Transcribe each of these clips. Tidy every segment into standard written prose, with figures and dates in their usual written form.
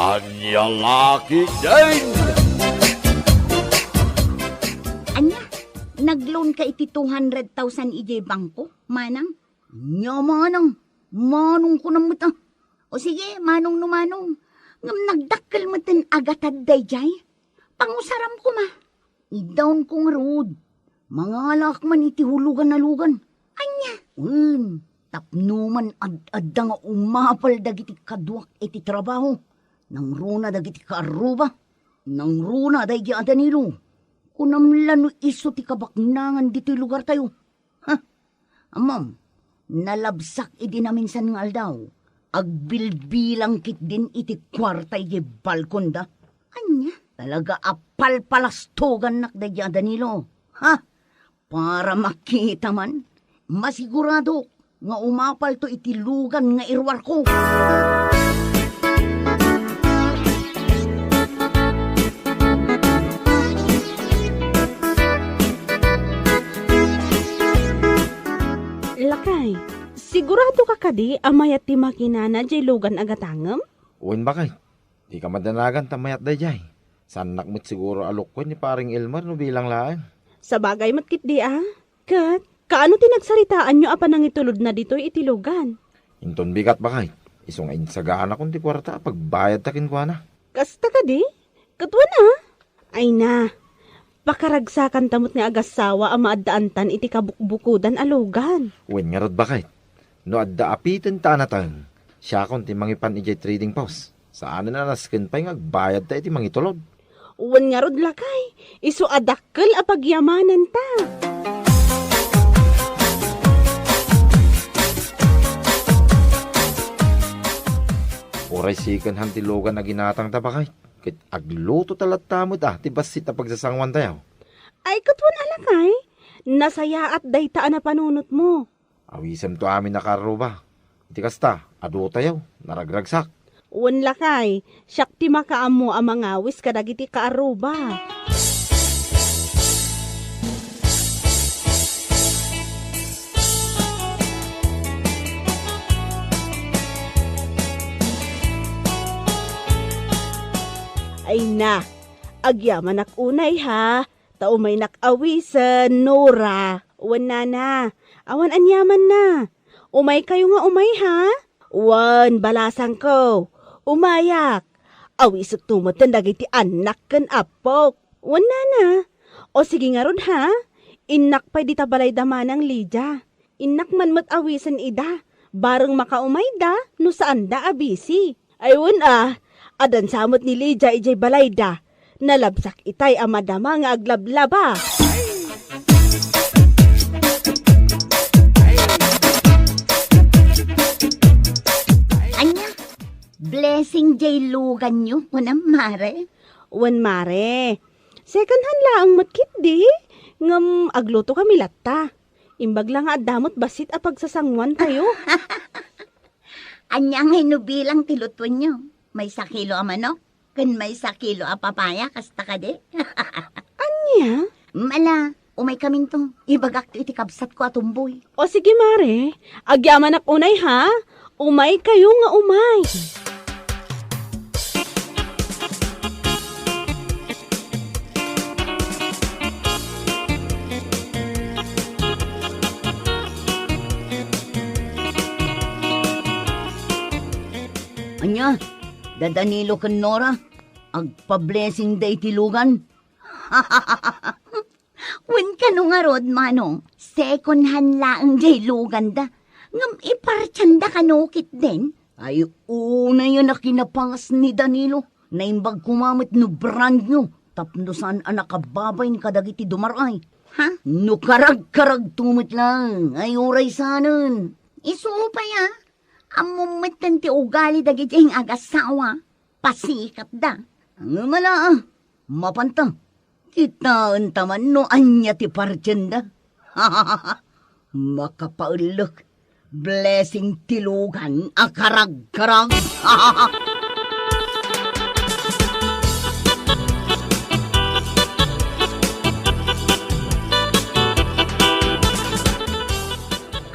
Anyang laki din! Anya, nag-loan ka iti 200,000 ije bangko, manang? Nya, manang. Manong ko na muta. O sige, manong no manong. Ngam nagdakkel mo tin agatad dayjay. Pangusaram ko ma. I-down ko nga road. Mga alak man iti hulugan na lugan. Anya? Tapno man ad-adda nga umapal dagiti kaduak iti trabaho. Nang runa dagiti kaaruba. Nang runa dagiti adanilo. Kunamlano iso ti kabaknangan diti lugar tayo. Ha? Amam, nalabsak idi namin sa nga aldaw. Agbilbilang kit din iti kwarta iti balkon da. Anya? Talaga apal palastogan nak da Danilo. Ha? Para makita man, masigurado nga umapal to iti lugan nga irwar ko. Lakay, sigurado ka kadi amayat ti makinana jay lugan agatangem? Uwin ba kay? Di ka madanagan tamayat da jay. Sanak mo't siguro alok ko ni paring Elmer no bilang laan. Sa bagay matkit di Kat, kaano tinagsaritaan nyo apa nang itulod na dito itilugan? Inton bigat ba kay? Isong ainsagaan akong ti kwarta pagbayad takin ko na. Kasta kadi? Katwa na? Ay na, pakaragsakan tamot ni agasawa ang maaddaantan iti kabukbukudan alugan. Uwin nga rod ba kay? No adda apitin tanatan. Siya akong ti mangipan ijay trading post. Saan na naskin pa'y ngagbayad ta iti mangitulod. Uwan nga rod lakay, iso adakkel a pagyamanan ta. Oray sikan hantilogan na ginatang tabakay. Kit agluto talat tamod ti basit na pagsasangwan tayo. Ay katwan alakay, nasaya at daytaan na panunot mo. Awisem to amin nakaruba. Iti kasta, adu tayo, naragragsak. Uwan lakay, siyak ti makaamo ang mga awis kadagiti kaaruba. Ay na, agyaman ak unay ha. Tao may nakawisan, Nora. Uwan na. Awan anyaman na. Umay kayo nga umay ha. Uwan, balasang ko. Umayak. Awisot tumatan dagiti anak kan apok. Uwan na. O sige nga ron ha. Inak pa'y di tabalay damanang Lydia. Inak man mat awisan ida. Bareng makaumay da, no saan da abisi. Ayun adan samot ni Lydia ijay balay da. Nalabsak itay amadama nga aglablaba. Anya? Blessing jay lugan nyo, kunam mare. Uwan mare. Second hand laang matkit di. Ngam agluto kami latta. Imbag lang nga adamot basit a pagsasangwan tayo. Anya nga inubilang tilutwan nyo. May sakilo a manok, kan may sakilo a papaya, kasta ka di. Anya? Mala, umay kamin to. Ibagak to iti kabsat ko atumboy. O sige mare, agyaman ak unay ha. Umay kayo nga umay. Anya? Dadanilo kan Nora, agpa-blessing day tilugan. Wen ka nung arod, manong, second hand laang day lugan da. Ngam iparchanda ka nukit din. Ay, una yun na kinapangas ni Danilo. Naimbag kumamit no brand nyo. Tapno saan anakababayin kadagiti dumaray. Ha? No karag-karag tumit lang. Ay, uray sanan. Isupay Amumitan ti ugali dagiti ang agasawa. Pasikat da. Ang mala mapanta. Kitaan taman no anya ti parchenda. Makapaulok. Blessing tilugan akarag-karag.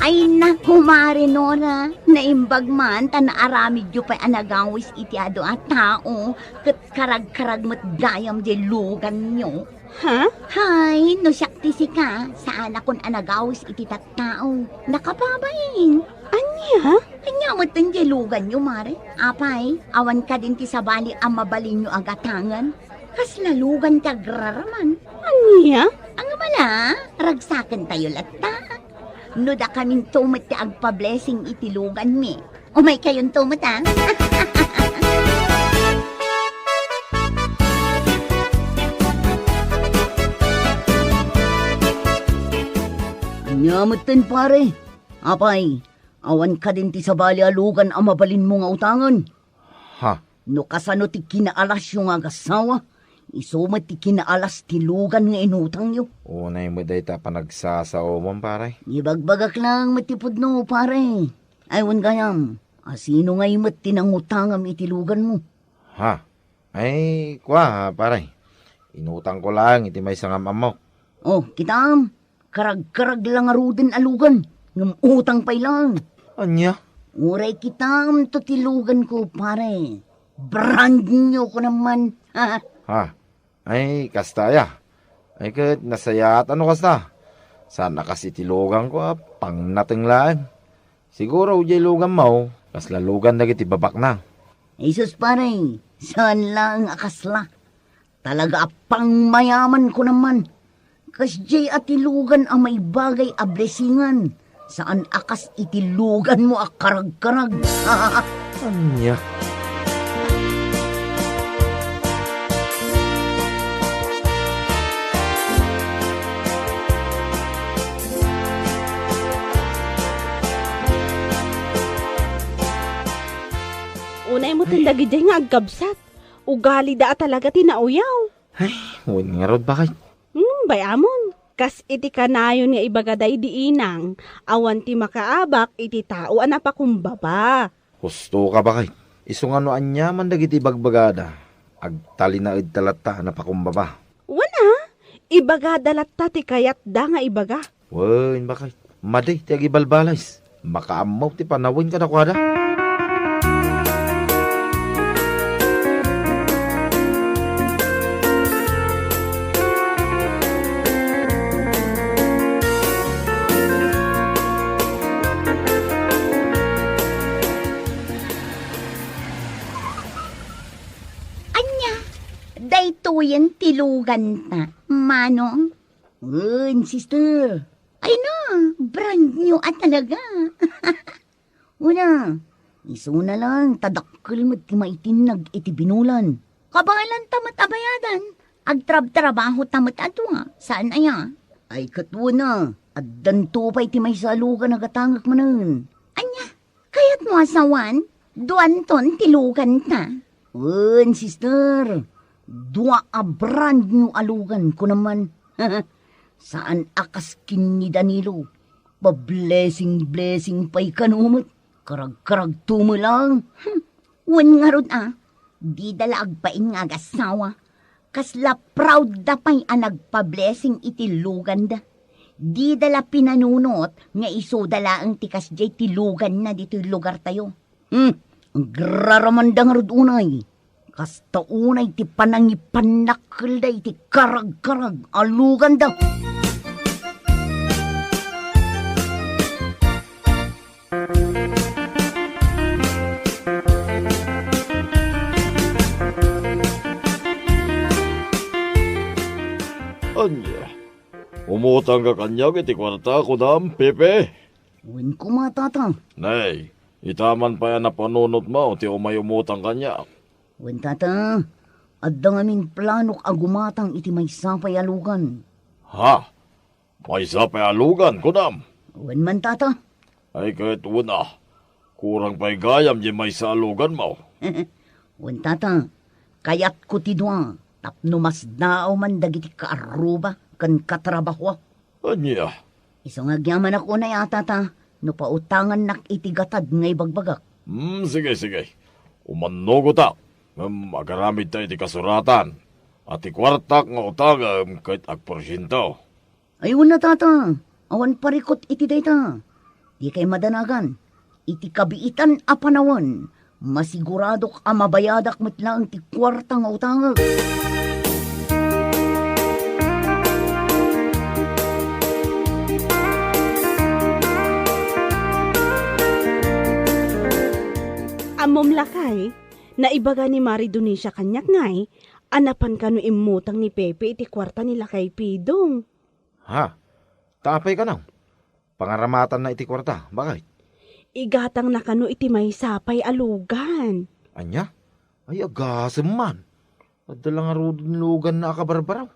Ay naku, Marinora, naimbag man, tanaaramid yu pa'y anagawis iti ado at tao, kat karag-karag mo't gayam di lugan nyo. Ha? Hay, no siyak ti ka, saan akong anagawis iti tattao, nakababain. Anya? Anya mo't di lugan nyo, Mare. Apay, awan ka din ti sabali ang mabalin nyo agatangan. Kas lalugan ka graraman. Anya? Ang mala, ragsakan tayo latta. No da kaming tumot ti agpa-blessing itilugan mi. Umay kayong tumot ah. Nyamutin pare. Apay, awan ka din ti sabali alugan ang mabalin mo nga utangan. Ha? No kasano ti kinaalas yung agasawa, isumat ti kinaalas ti lugan nga inutang nyo. Unay mo day ta panagsasao mo, pare. Ibagbagak lang matipod no, pare. Aywan gayam, asino nga imat tinangutangam itilugan mo. Ha? Ay, kwa, pare. Inutang ko lang, iti may sangam amok. Oh, kitam, karag-karag lang arudin alugan, ngam utang pa'y lang. Anya? Uray kitam to tilugan ko, pare. Brand nyo ko naman. Ha? Ay, kastaya. Ay, kat nasayat ano kasta? Sana kasi tilugan ko, pang natinglaan. Siguro, ujay lugan mo, kas lalugan na kiti babak na. Jesus pare, saan lang akasla? Talaga apang mayaman ko naman. Kas jay atilugan ang may bagay a blessingan. Saan akas itilugan mo akarag-karag? Anya? Unay mo tindagi dyan nga agkabsat. Ugali da talaga tinauyaw. Ay, huwag nga rod bakit? Bayamon. Kas iti kanayon nga ibagaday di inang. Awan ti makaabak iti tao anapakumbaba. Gusto ka bakit? Isong ano anyaman dagiti bagbagada. Agtalinaid talata na pakumbaba. Wana. Ibaga dalatta ti kayat da nga ibaga. Wen bakit? Maday ti agibalbalays. Makaamaw ti panawin ka na kwada. Daytoyan tilugan ta, manong. Sister. Ay na, brand new at talaga. Una, isuna lang, tadakkel mo ti maitinag iti binulan. Kabalan tamat abayadan, agtrab-trabaho tamat ato nga, saan aya? Ay katuna, at danto pa iti may salugan nagatangak mo nun. Anya, kayat mo asawan, duan ton tilugan ta. Sister, dua a brand new alugan ko naman. Saan akas kin ni Danilo? Ba-blessing pa'y kanumot. Karag-karag tumo lang. Wan nga rod di dala agpaing nga agasawa. Kasla proud da pa'y nagpa-blessing itilugan da. Di dala pinanunot nga iso dala ang tikas jay tilugan na dito lugar tayo. Ang graramandang rod unay. Kasta unay ti panangipanakil da iti karag-karag alugan daw. Anya, umutang ka kanya iti kwarta ko dam, Pepe. Uwin ko matatang. Nay, itaman pa yan na panunot mo, ti umay umutang kanya. Uwin tata, adda ngamin planok agumatang iti may sapay alugan. Ha? May sapay alugan ko dam. Uwin man tata. Ay kahit una, kurang pa'y gayam di may sa alugan mo. Uwin tata, kayat ko ti dua. Tapno mas daaw man dagiti kaaruba kan katrabaho. Anya, Iso nga gyaman ako na yata ta, no pautangan nak itigatad ngay bagbagak. sige. Umanog ta. Agaramid tayo di kasuratan. At ikwartak nga utagam kahit agporsyento. Ayun na tata, awan parikot iti dayta. Di kay madanagan. Iti kabiitan a panawon. Masiguradok a mabayadak metlang ti kwarta nga utangag. Amom lakay, naibaga ni Mari Donisha kanyak ngay, anapan ka no imutang ni Pepe iti kwarta nila kay Pidong. Ha? Tapay ka nang. Pangaramatan na iti kwarta. Bakit? Igatang na kano iti may sapay alugan. Anya? Ay, agasem man. Adala nga rudin lugan na akabarbaraw.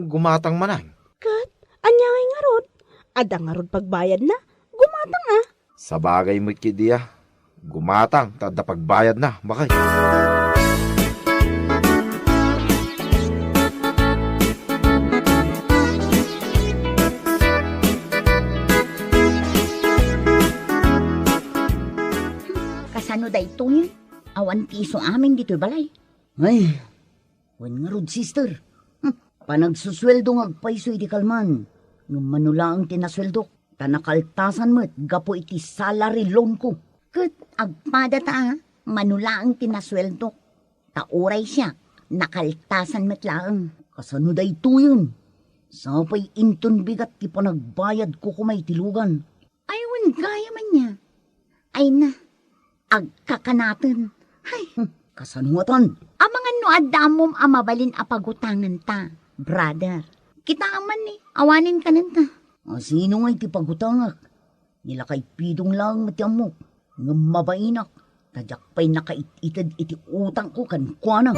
Gumatang manay. Kat, anya ngay nga rod. Ada nga rod pagbayad na, gumatang ah. Sa bagay mo't kidiya. Gumatang, tada pagbayad na. Bakit? Kasano da ito yun? Awan piso amin dito balay. Ay, wan nga rod, sister. Panagsusweldo nga agpaiso iti kalman. Nung manula ang tinasweldo, tanakaltasan mo't gapo iti salary loan ko. Kat agpada ta, manula ang tinasweldo. Tauray siya, nakaltasan mo't lang. Kasano da ito yun? Sapay inton bigat ti panagbayad ko kumay tilugan. Ay, wan gaya man niya. Ay na, agkakanatan. Ay, kasanuatan. Amangan no adamom amabalin apagutangan ta, brother. Kita aman ni, awanin ka nanta. Sino nga iti pagutangak? Nila kay Pidong lang matiamok. Nga mabainak. Tadyak pa'y nakaititad iti utang ko kan kuanang.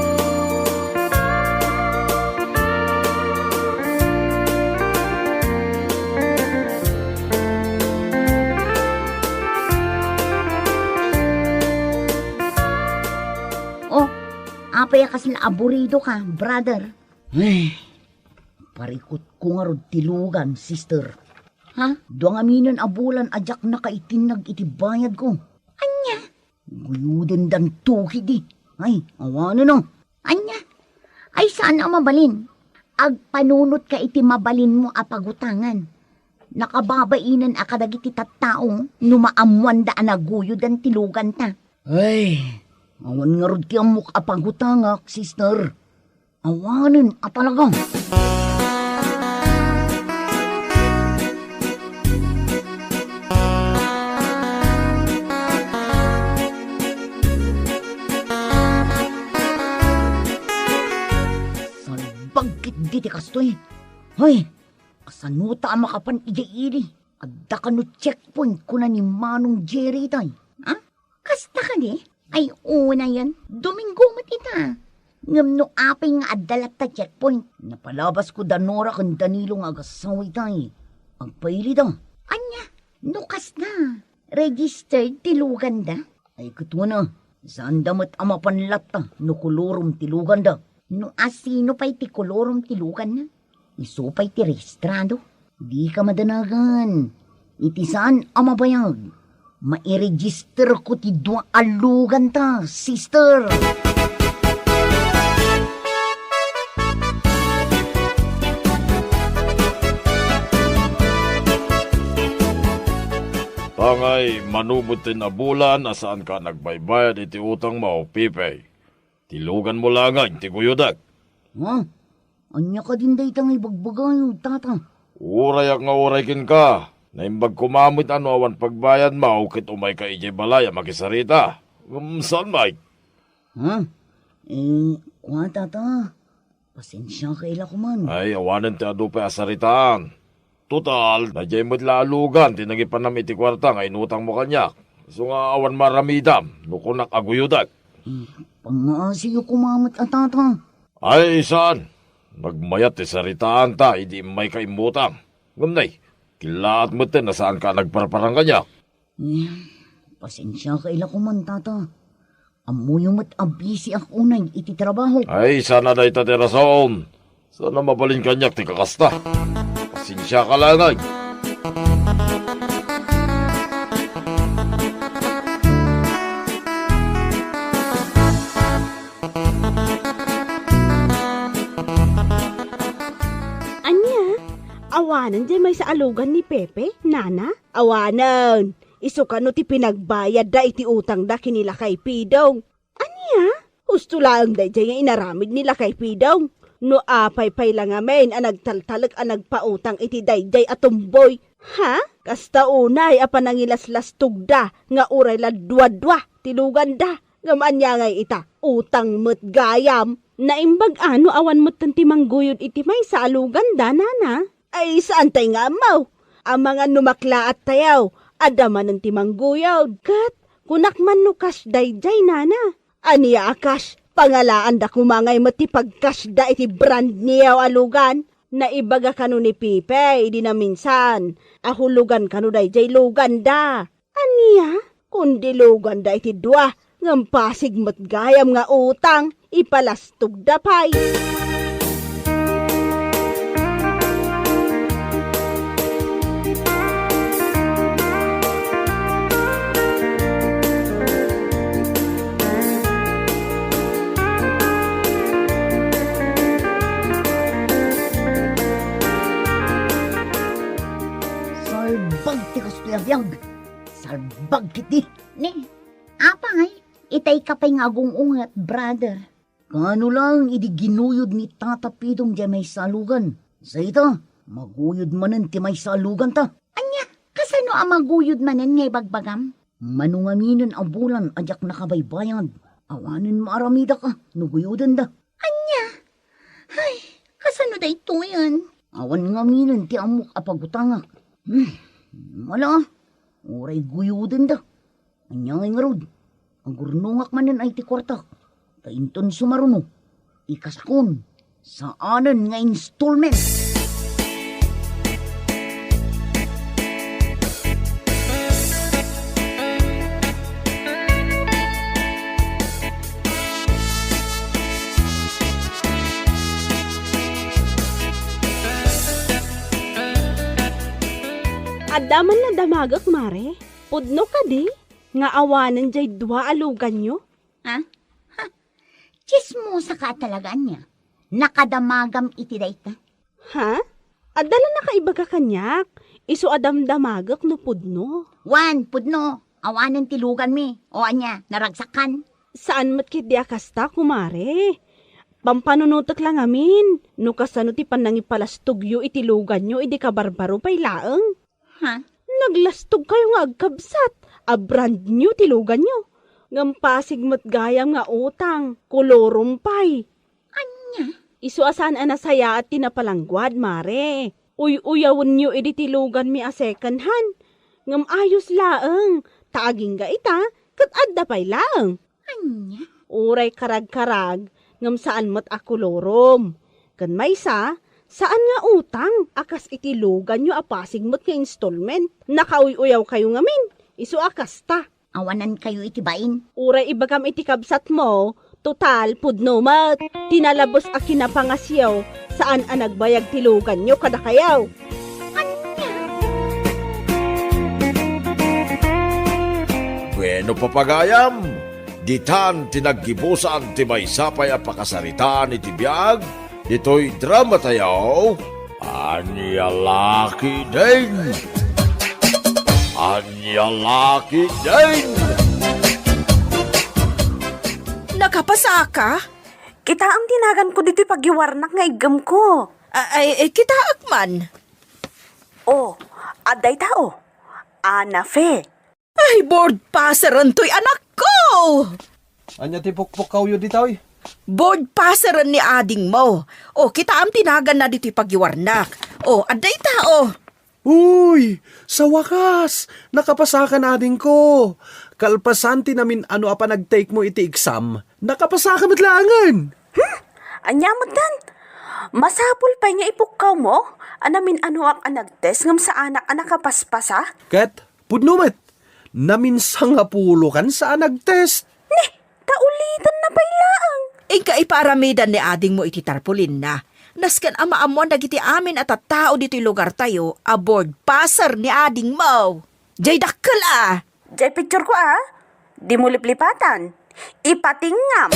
Apay kas na aburido ka, brother. Ay, parikot ko nga rod tilugan, sister. Ha? Duang aminan abulan ajak na kaitinag iti bayad ko. Anya? Guyuden dan tuki di. Ay, awano no. Anya? Ay, saan ang mabalin? Agpanunot ka iti mabalin mo apagutangan. Nakababainan akadagiti tattaong numaamuan daan naguyodan tilugan ta. Ay, awan nga rod ki amok apagutangak, sister. Awanin atalagang. Salbagkit di ti kastoy. Hoy, kasanuta ang makapan ija-ili. Adda ka no checkpoint ko na ni Manong Jerry tay. Ha? Kasta ka di? Ay, una yan. Domingo matita. Ngam no apay nga adalat ta checkpoint. Napalabas ko danora kan Danilo nga agasawi tayo. Agpaili da. Anya, nukas na. Registered tilugan da. Ay, katwa na. Saan damat amapanlat ta. No kolorum tilugan da. No asino pa'y ti kolorum tilugan na. Iso pa'y ti registrado. Di ka madanagan. Iti saan amabayag. Mairegister ko ti dua alugan ta, sister. Tangay, manubutin na bulan asaan ka nagbaybayad iti utang mo, Pipe. Tilugan mo lang nga, iti kuyudak. Ha? Anya ka din day tangay bagbagayo, tata. Urayak nga uraykin ka. Naimbag kumamit ano awan pagbayad mo, kit umay ka ije balaya makisarita. Saan, Mike? Ha? Kuha tata. Pasensya ka ila ko man. Ay, awanan ti adu pa asaritaan. Total, nadyay mo't lalugan, tinagipan nam iti kwarta nga inutang mo kanyak. So nga awan maramidam, nukunak aguyudak. Pangasiyo kumamit at tata. Ay, saan? Nagmayat ti saritaan ta, hindi may kaimutang. Gamnay, kilaat mo tin na saan ka nagparparang kanyak. Pasensya ka ila ko man, tata. Amuyo mo't abisi ako unay iti trabaho. Ay, sana na itatirason. Sana mabalin kanyak ti kakasta. Pasensya ka lang ay. Anya, awanan di may sa alugan ni Pepe, Nana, Awanan, iso ka no ti pinagbayad da iti utang da kinila kay Pidong. Anya? Husto lang da nga inaramid nila kay Pidong. No apay-pay lang amen ang nagtaltalag ang nagpautang iti dayday atumboy. Ha? Kasta unay apa nangilaslas tugda nga uray la dwa-dwa tilugan da. Ngaman niya ngay ita, utang mo't gayam. Naimbag ano awan mo't tanti mangguyod iti may sa alugan da, nana? Ay saan tay nga amaw? Ang mga numakla at tayaw, adaman ng timangguyod. Kat, kunak man no cash dayday, nana. Aniya akas, pangalaan da kumangay mo't pagcash da iti brand niyaw alugan. Naibaga kanu ni Pipe, di na minsan. Ahulugan kanu dayday lugan da. Aniya, kundi lugan da iti dua. Ngampasig mo't gayam nga utang, ipalastog da pay. Salbag ti kastuyag. Salbag kiti. Ne, apa ngay? Itay kapay nga ungat, brother. Kano lang, idi ginuyod ni Tata Pidong di may salugan. Sa ita, maguyod manen ti may salugan ta. Anya, kasano ang maguyod manen ngay bagbagam? Manungaminan ang bulan, adyak nakabaybayan. Awanin maaramida ka, nuguyudan da. Anya, ay, kasano da ito yan? Awan ngaminan ti amok apagutanga. Wala, oray guyudan da. Anya ngay nga rod. Ang gurnungak manen ay ti kwartak. Kainton sumaruno. Ikasakon. Saanan nga installment. Adaman na damagak, mare. Pudno ka di. Nga awanan jay dua alugan nyo? Ha? Ha? Chismosa ka talaga niya. Nakadamagam iti dayta. Ha? Adala na kaiba ka kanyak. Iso adam damagak no pudno. Wan, pudno. Awanan tilugan mi. O anya, naragsakan. Saan mat kit di akasta, kumare? Pampanunutok lang amin. No kasano ti panangipalastugyo itilugan nyo, idi ka barbaro pay laeng. Ha? Naglastog kayo nga agkabsat. A brand new tilugan nyo. Ngampasig mo't gayam nga utang. Kolorumpay. Anya? Isu asan anasaya at tinapalangguad, mare. Uy-uyawon nyo edi tilugan mi a second hand. Ngam ayos laeng. Taaging ga ita, kat adda pay laeng. Anya? Uray karag-karag, ngam saan mo't akulorom. Kan maysa, saan nga utang? Akas itilugan nyo apasig mo't nga installment. Nakauy-uyaw kayo ngamin. Isu akas ta. Awanan kayo itibain. Uray ibagam itikabsat mo, total pudno mat. Tinalabos a kinapangasyaw, saan ang nagbayag tilugan nyo kada kayaw. Bueno papagayam, ditan tinaggibusan ti may sapay a pakasaritaan iti biyag, dito'y drama tayaw, Anya Laki din! Anya Laki din! Nakapasa ka? Kita ang tinagan ko dito'y paggiwarnak nga igam ko. Kita akman. Oh, aday tao. Ana Fe. Ay, board passeran to'y anak ko! Anya ti pukpuk kayo ditoy? Board passeran ni ading mo. O, kita ang tinagan na dito'y paggiwarnak. O, aday tao. Uy! Sa wakas! Nakapasa ka na din ko! Kalpasanti namin ano apa nag-take mo iti exam. Nakapasa ka matlangan! Anya mo dan. Masapul pa nga ipukkaw mo. Anamin ano ang anagtes ngam sa anak anakapaspasa. Kat, pudnumat! Naminsa nga pulo kan sa nag-test. Kaulitan na pailaang. Ika iparamidan ni ading mo iti tarpulin na. Naskan ama-amuan dagiti amin at tao dito'y lugar tayo, aboard passer ni ading mo. Jay dakkel ah! Jay picture ko Di mo liplipatan. Ipatingam.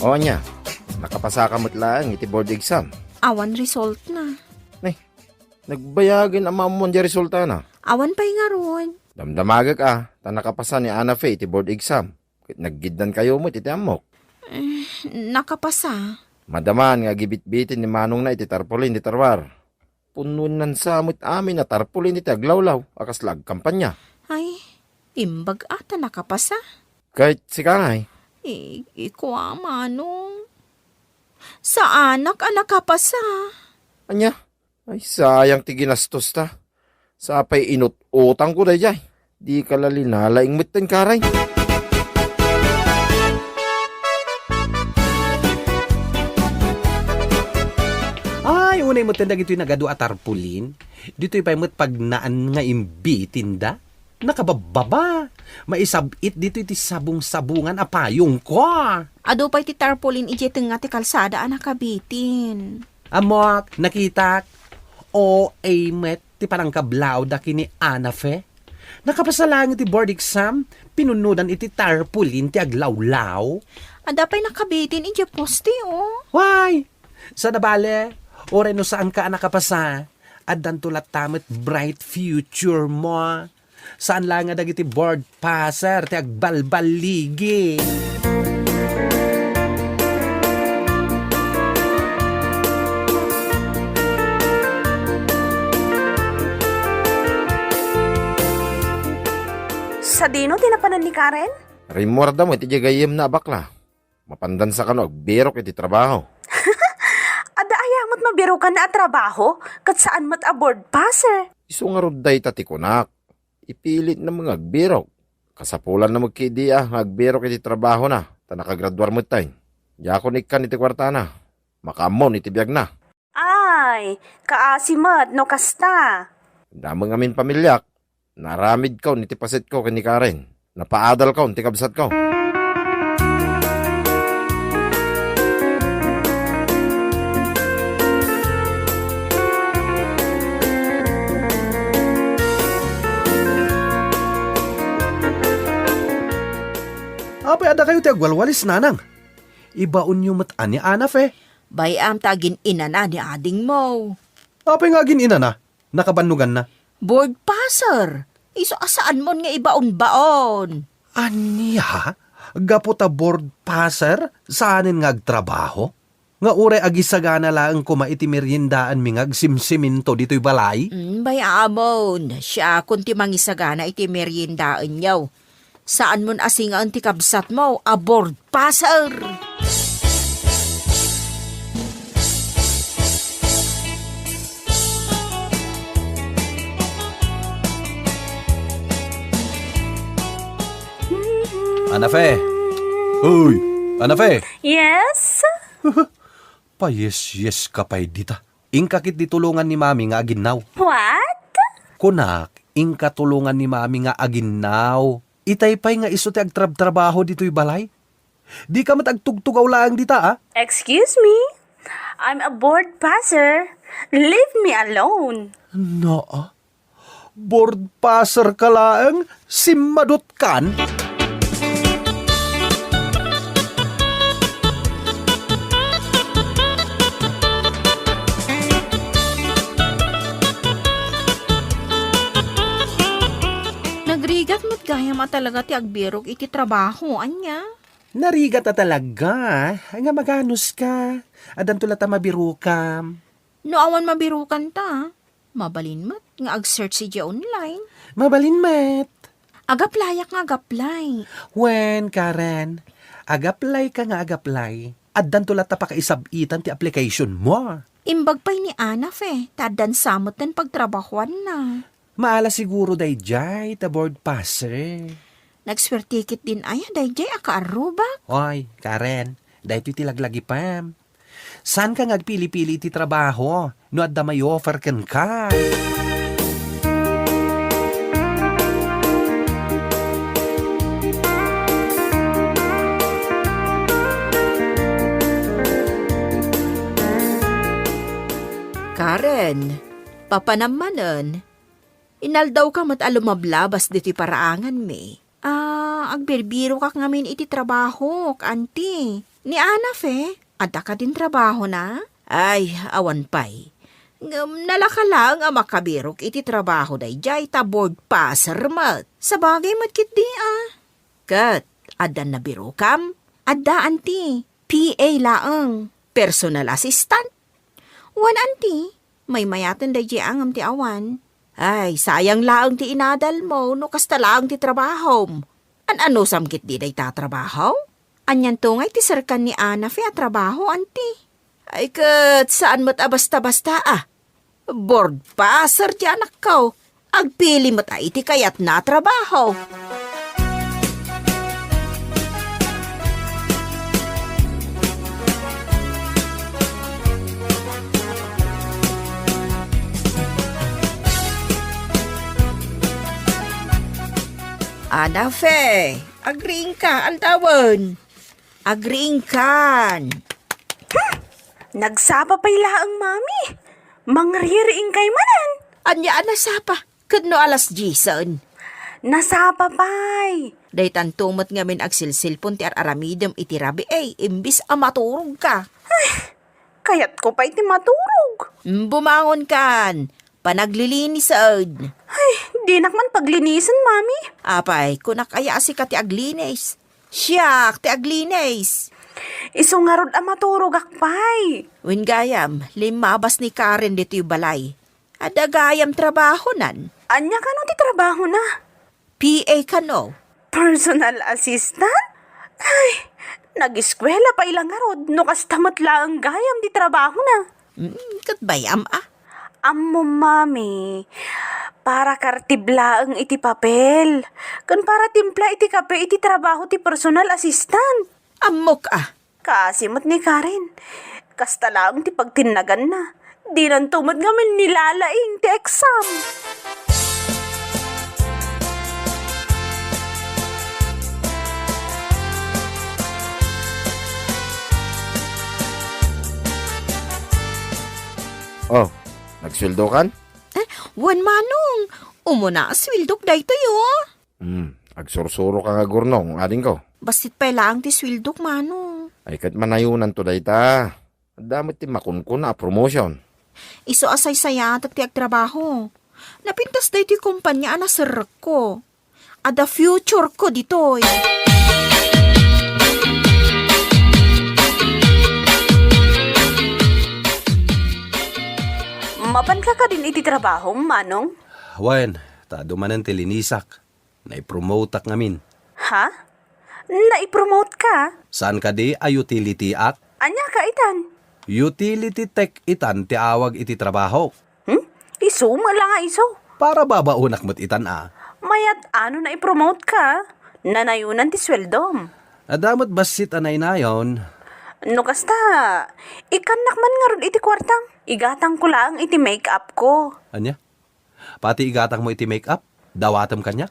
O nya, nakapasa ka mo't lang iti board exam. Awan result na. Nagbayagin ang mamon di resulta na. Awan pa'y nga ron. Damdamaga ka, ta nakapasa ni Ana Faye iti board exam. Naggidan kayo mo iti amok. Nakapasa. Madaman nga gibit-bitin ni Manong na iti tarpulin di tarwar. Pununan sa amot amin na tarpulin iti aglawlaw, akas lag kampanya. Ay, imbag ata nakapasa. Kahit si Kangay, Iko Manong. Sa anak nakapasa. anya, ay sayang ti ginastos ta. Sa apay inut-utang ko day jay. Di ka lalinalaing mitten karay. Ay, unay mo tindag ito'y nagado at tarpulin. Dito'y pa'y mo't pagnaan nga imbitin da. Nakabababa. Maisabit dito iti sabong-sabungan apayong ko. Ado pa'y ti tarpaulin ije nga ti kalsada nakabitin. Amok, nakitak. O, ay met, ti parang kablaw da kini Ana Fe. Nakapasalang iti board exam, pinunudan iti tarpulin ti aglawlaw. Ada pa'y nakabitin ije poste oh. Why? Sa nabale, ore no saan ka nakapasa, adan tulat tamet bright future mo. Saan lang nga dagiti board passer, ti agbalbaligi. Sa dino, tinapanan ni Karen? Rimorda mo iti jagayem na bakla. Mapandan sa kano, agberok iti trabaho. Ada ayamot mabiro ka na at trabaho, kat saan mat aboard passer. Iso nga ruday tatikunak. Ipilit na mga agberok. Kasapulan na magkidiya, agberok iti trabaho na. Ta nakagraduar mo tayo. Yakon ikan iti kwarta na. Makamon iti biyag na. Ay, kaasimat no kasta. Damang amin pamilyak. Naramid ka niti pasit ko kani Karen. Napaadal ka niti kabsat ko. Apay ada kayo ti agwalwalis nanang. Ibaon nyo mataan ni Ana Fe. Bayam tagin ina na ni ading mo. Apay nga gin ina na, nakabanugan na. Board passer. Iso asaan mon nga ibaon-baon. Aniya? Gaputa board passer? Saanin nga agtrabaho? Nga ure agisagana lang kuma iti meriendaan mi agsimsiminto dito'y balay? Bayamon. Siya kunti mangisagana iti meriendaan yaw. Saan mon asing ang tikabsat mo, aboard passer. Ana Fe! Uy! Ana Fe! Yes? Yes ka pa'y dita. Ingkakit ditulungan ni mami nga aginaw. What? Kunak, ingkatulungan ni mami nga aginaw. Itay pa'y nga iso ti agtrab-trabaho dito'y balay. Di ka matagtugtugaw lang dita, ah? Excuse me? I'm a board passer. Leave me alone. No, ah? Board passer ka lang? Simadot kan? Nagrigat mo't gaya talaga ti agbirok iti trabaho, anya. Narigat na talaga. Nga maganos ka. Adan tula ta mabirukam. No awan mabirukan ta. Mabalin mat nga ag-search si online. Mabalin met. Agaplayak nga agaplay. Wen, Karen. Agaplay ka nga agaplay. Adan tula ta pakaisabitan ti application mo. Imbag pa'y ni Ana Fe, tadan samot ng pagtrabahuan na. Maala siguro day jay ta board passer. Nagswertikit din ay dayjay akaarubak. Hoy, Karen. Day ti tilaglagi pam. San ka ngagpili-pili ti trabaho? No adda may offer ken ka. Karen, papanamanan. Inaldaw ka mat alumablabas diti paraangan me. Agbirbiro kak ngamin iti trabaho, kanti. Ni Ana, fe, ada ka din trabaho na? Ay, awan pay. Nalaka lang ang makabirok iti trabaho day jay ta board passer mat. Sa bagay matkit di Kat, ada na biro kam? Ada anti, PA laang, personal assistant. Wan anti, may mayatan day jay angam ti awan. Ay, sayang laang ti inadal mo no kasta laang ti trabaho. Ano samkit di day tatrabaho? Anyan tungay ti sarkan ni Ana fe a trabaho anti. Ay kat, saan mo't basta-basta Board passer ti anak ko. Agpili mo't iti kayat na trabaho. Ana fe, agreeing ka, antawan. Agreeing kan. Nagsapa pa'y laang, mami. Mangririing kay manan. Anya nasapa, kadno alas Jason. Nasapa pa'y. Day tantumot ngamin agsilsilpon ti aramidem iti rabi imbis maturog ka. Kayat ko pa'y ti maturog. Bumangon kan, panaglilinisad. Ay, di nakman paglinisan, mami. Apay, kunak aya si ka ti aglines. Siyak, ti aglines. Iso nga rod maturog akpay. Win gayam, limabas ni Karen dito yung balay. Ada gayam trabaho nan. Anya ka no ti trabaho na? PA ka no? Personal assistant? Ay, nag-eskwela pa ilang nga rod. No kastamat lang gayam ti trabaho na. Katbayam Ammo, mami, para kartibla ang iti papel. Kan para timpla iti kape iti trabaho ti personal assistant. Amok Kasimot ni Karen. Kasta lang ti pagtinagan na. Di nan tumad ngamin nilalaing ti exam. Oh, nagsweldo kan? Wan manong, umuna swildok day tayo. Agsursuro ka nga gurnong, ading ko. Basit pa lang ti swildok manong. Ay kat manayunan to dayta. Damot ti makunkun na promotion. Iso asay saya ti agtrabaho. Napintas day ti kumpanya na sirek ko. Ada future ko ditoy. Mapan ka din iti trabaho, manong? Wen, tadumanan ti linisak. Naipromote ak ngamin. Ha? Naipromote ka? Saan ka di a utility ak? Anya ka itan? Utility tech itan ti awag iti trabaho. Iso, nga iso. Para babaunak mo't itan Mayat ano na i-promote ka? Nanayunan ti sweldom. Adamot basit anay na yon. No kasta, ikanak man nga ron iti kwartang. Igatang ko lang iti make-up ko. Anya? Pati igatang mo iti make-up? Dawatam kanya?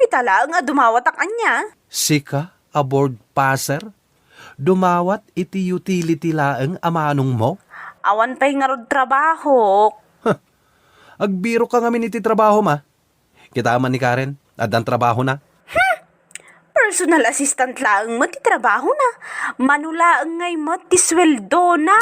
Itala nga dumawatak anya. Sika, a board passer? Dumawat iti utility laeng amanong mo? Awan pa'y nga ron trabaho. Agbiro ka ngamin iti trabaho ma. Kita man ni Karen, adan trabaho na. Personal assistant lang mo ti trabaho na. Manulaang ngay mo ti sweldo na.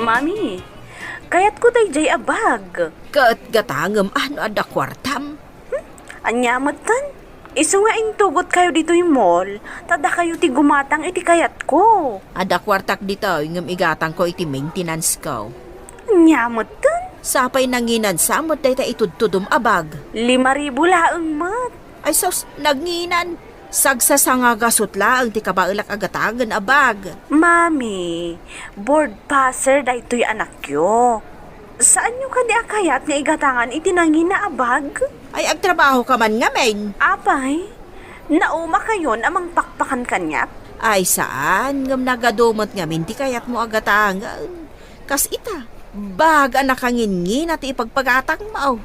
Mami, kayat ko tay jay abag. Kat gatangam ada kwartam. Anyamot tan? Iso nga intugot kayo dito yung mall, tada kayo ti gumatang iti kayat ko. Ada kwartak dito, yung igatang ko iti maintenance ko. Anyamot tan? Sapay nanginan samot day ta itudtudum abag. 5,000 laang mat. Ay sos, nagnginan. Sagsasanga gasot laang ti kabailak agatagan abag. Mami, board passer da ito'y anak yo. Saan nyo ka di akayat nga igatangan itinangin na abag? Ay agtrabaho ka man nga men. Apay, nauma kayon amang pakpakan kanya? Ay saan, ngam nagadumot nga min ti kayat mo agatangan. Kas ita, baga nakangingin at ipagpagatang mo.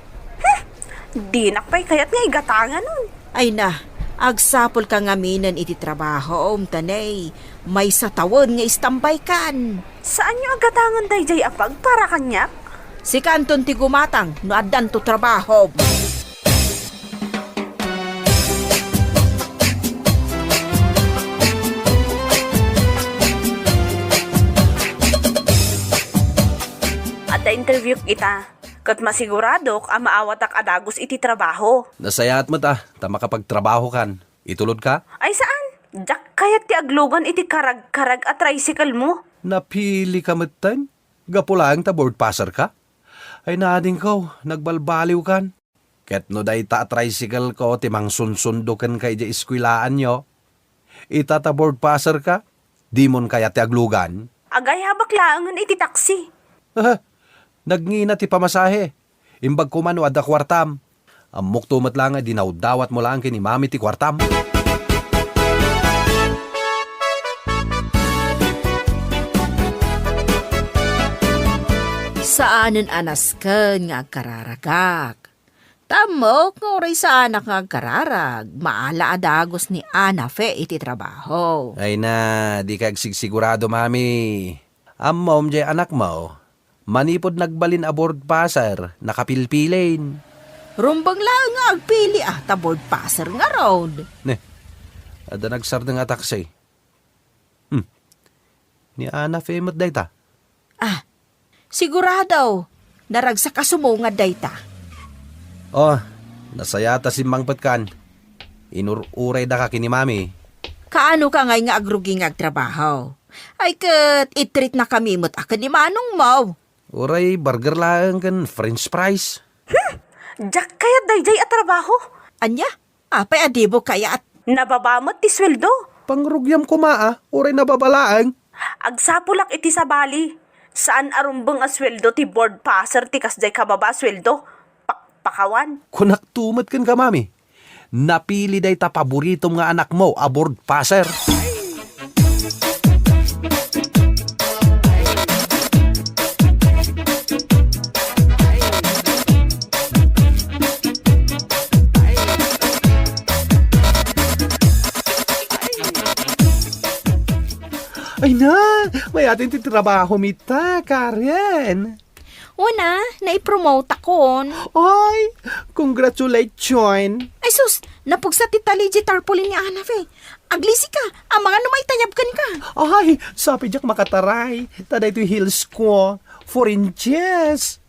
Di nakpay kayat nga igatangan nun. Ay na, Agsapol ka ngaminan iti trabaho, tanay. May sa tawon nga istambay kan. Saan nyo agatangan dayjay apag para kanyak? Si Kanton ti gumatang, no addan to trabaho. At interview kita. Kat masiguradok ang maawat ak adagos iti trabaho. Nasayat mo ta makapagtrabaho kan. Itulod ka? Ay saan? Jak kayat ti aglugan iti karag-karag at tricycle mo. Napili ka matan? Gapulang ta board passer ka? Ay nading ko, nagbalbaliw kan. Ket no day ta tricycle ko, timang sunsundukan kay di iskwilaan nyo. Ita ta board passer ka? Di mon kaya ti aglugan? Agay habak laangan iti taxi. Nagngina ti pamasahe. Imbag kumano adda kwartam. Amok tumat lang ay dinawdawat mo lang kini mami ti kwartam. Saanen anas ken nga kararagak. Tamok ngoray sa anak nga kararag. Maala adagos ni Ana Fe iti trabaho. Ay na, di kag sigurado mami. Mom jay anak mo. Manipod nagbalin aboard passer, nakapilpilin. Rumbang lang nga agpili taboard passer nga road. Ne, ada nagsar nga taxi. Ni Ana Femot dayta. Sigurado, naragsa ka sumungad dayta. Oh, nasayata si Mang Patkan. Inururay da ka kini mami. Kaano ka ngay nga agrugi nga agtrabaho? Ay kat itreat na kami mo't akan ni Manong mo. Uray, burger lang kan french fries. Jak kayat dayjay at trabaho. Anya, apay adibo kaya at Nababamot ti sweldo. Pangrugyam ko maa, uray nababalaang. Agsapulak iti sa bali. Saan arumbang a sweldo ti board passer ti kasjay kababa sweldo? Pakawan. Kunak tumat kan ka mami. Napili day ta paboritom nga anak mo, aboard passer. Ay na, may atin ti trabaho mita, Karen. una, naipromote akon. Ay, congratulations. Ay sus, napugsa ti taligi tarpaulin ni Ana Fe. Aglisi ka, ang mga numay tayabkan ka. Ay, sabi jak makataray. Tada ito heels ko, 4 inches.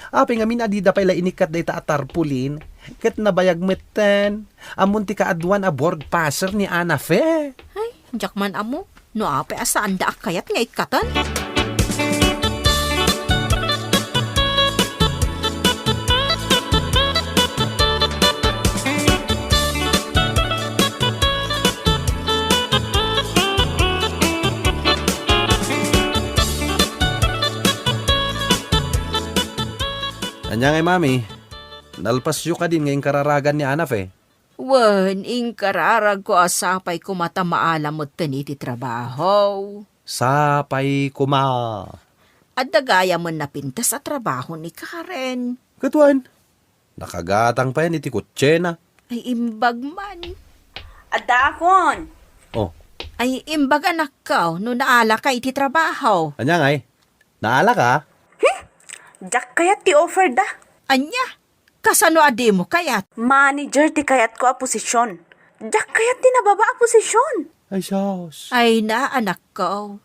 Apay nga minadida pala inikat day ta atarpulin. Kat nabayag metan. Amunti ka adwan aboard passer ni Ana Fe. Ay, jakman amo. No apay asaan da kayat nga ikatan. Anya ngay mami, nalpasyo ka din ngayong kararagan ni Ana Fe. Wan, ing kararag ko asapay ko matamaalam mo taniti trabaho. Sapay kuma. At dagaya mo napintas sa trabaho ni Karen. Katuan, nakagatang pa yan iti kutsena. Ay imbag man. Adda akon. Oh, Ay imbag anak ka no naala ka iti trabaho. anya ngay, naala ka? Jak kayat ti offer da. Anya, kasano adi mo kayat? Manager ti kayat ko a posisyon. Jak kayat ti nababa a posisyon. Ay, sos. Ay na anak ko.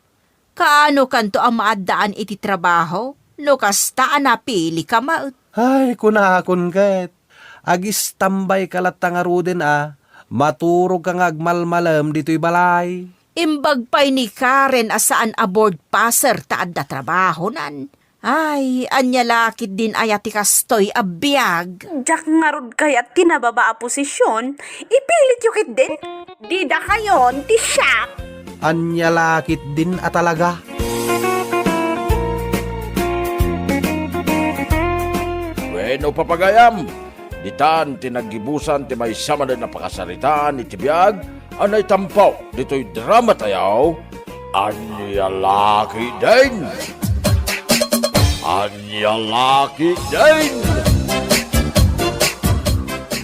Kaano kanto ang maadaan iti trabaho? No kasta napili ka maut. Ay, kunakon ket. Agis tambay kalat tangaruden maturog kang agmalmalam dito'y balay. Imbag pa'y ni Karen asaan aboard passer taad da trabaho nan. Ay, anya lakit din ayati kastoy abiyag. Jak ngarod kayat ti nababa a posisyon, ipilit yukit din. Di da kayon ti siyak. Anya lakit din talaga. Bueno, papagayam. Ditan, tinagibusan, ti may sama na napakasaritaan, iti biyag, anay tampaw, dito'y drama tayaw, anya laki din. Anya laki din.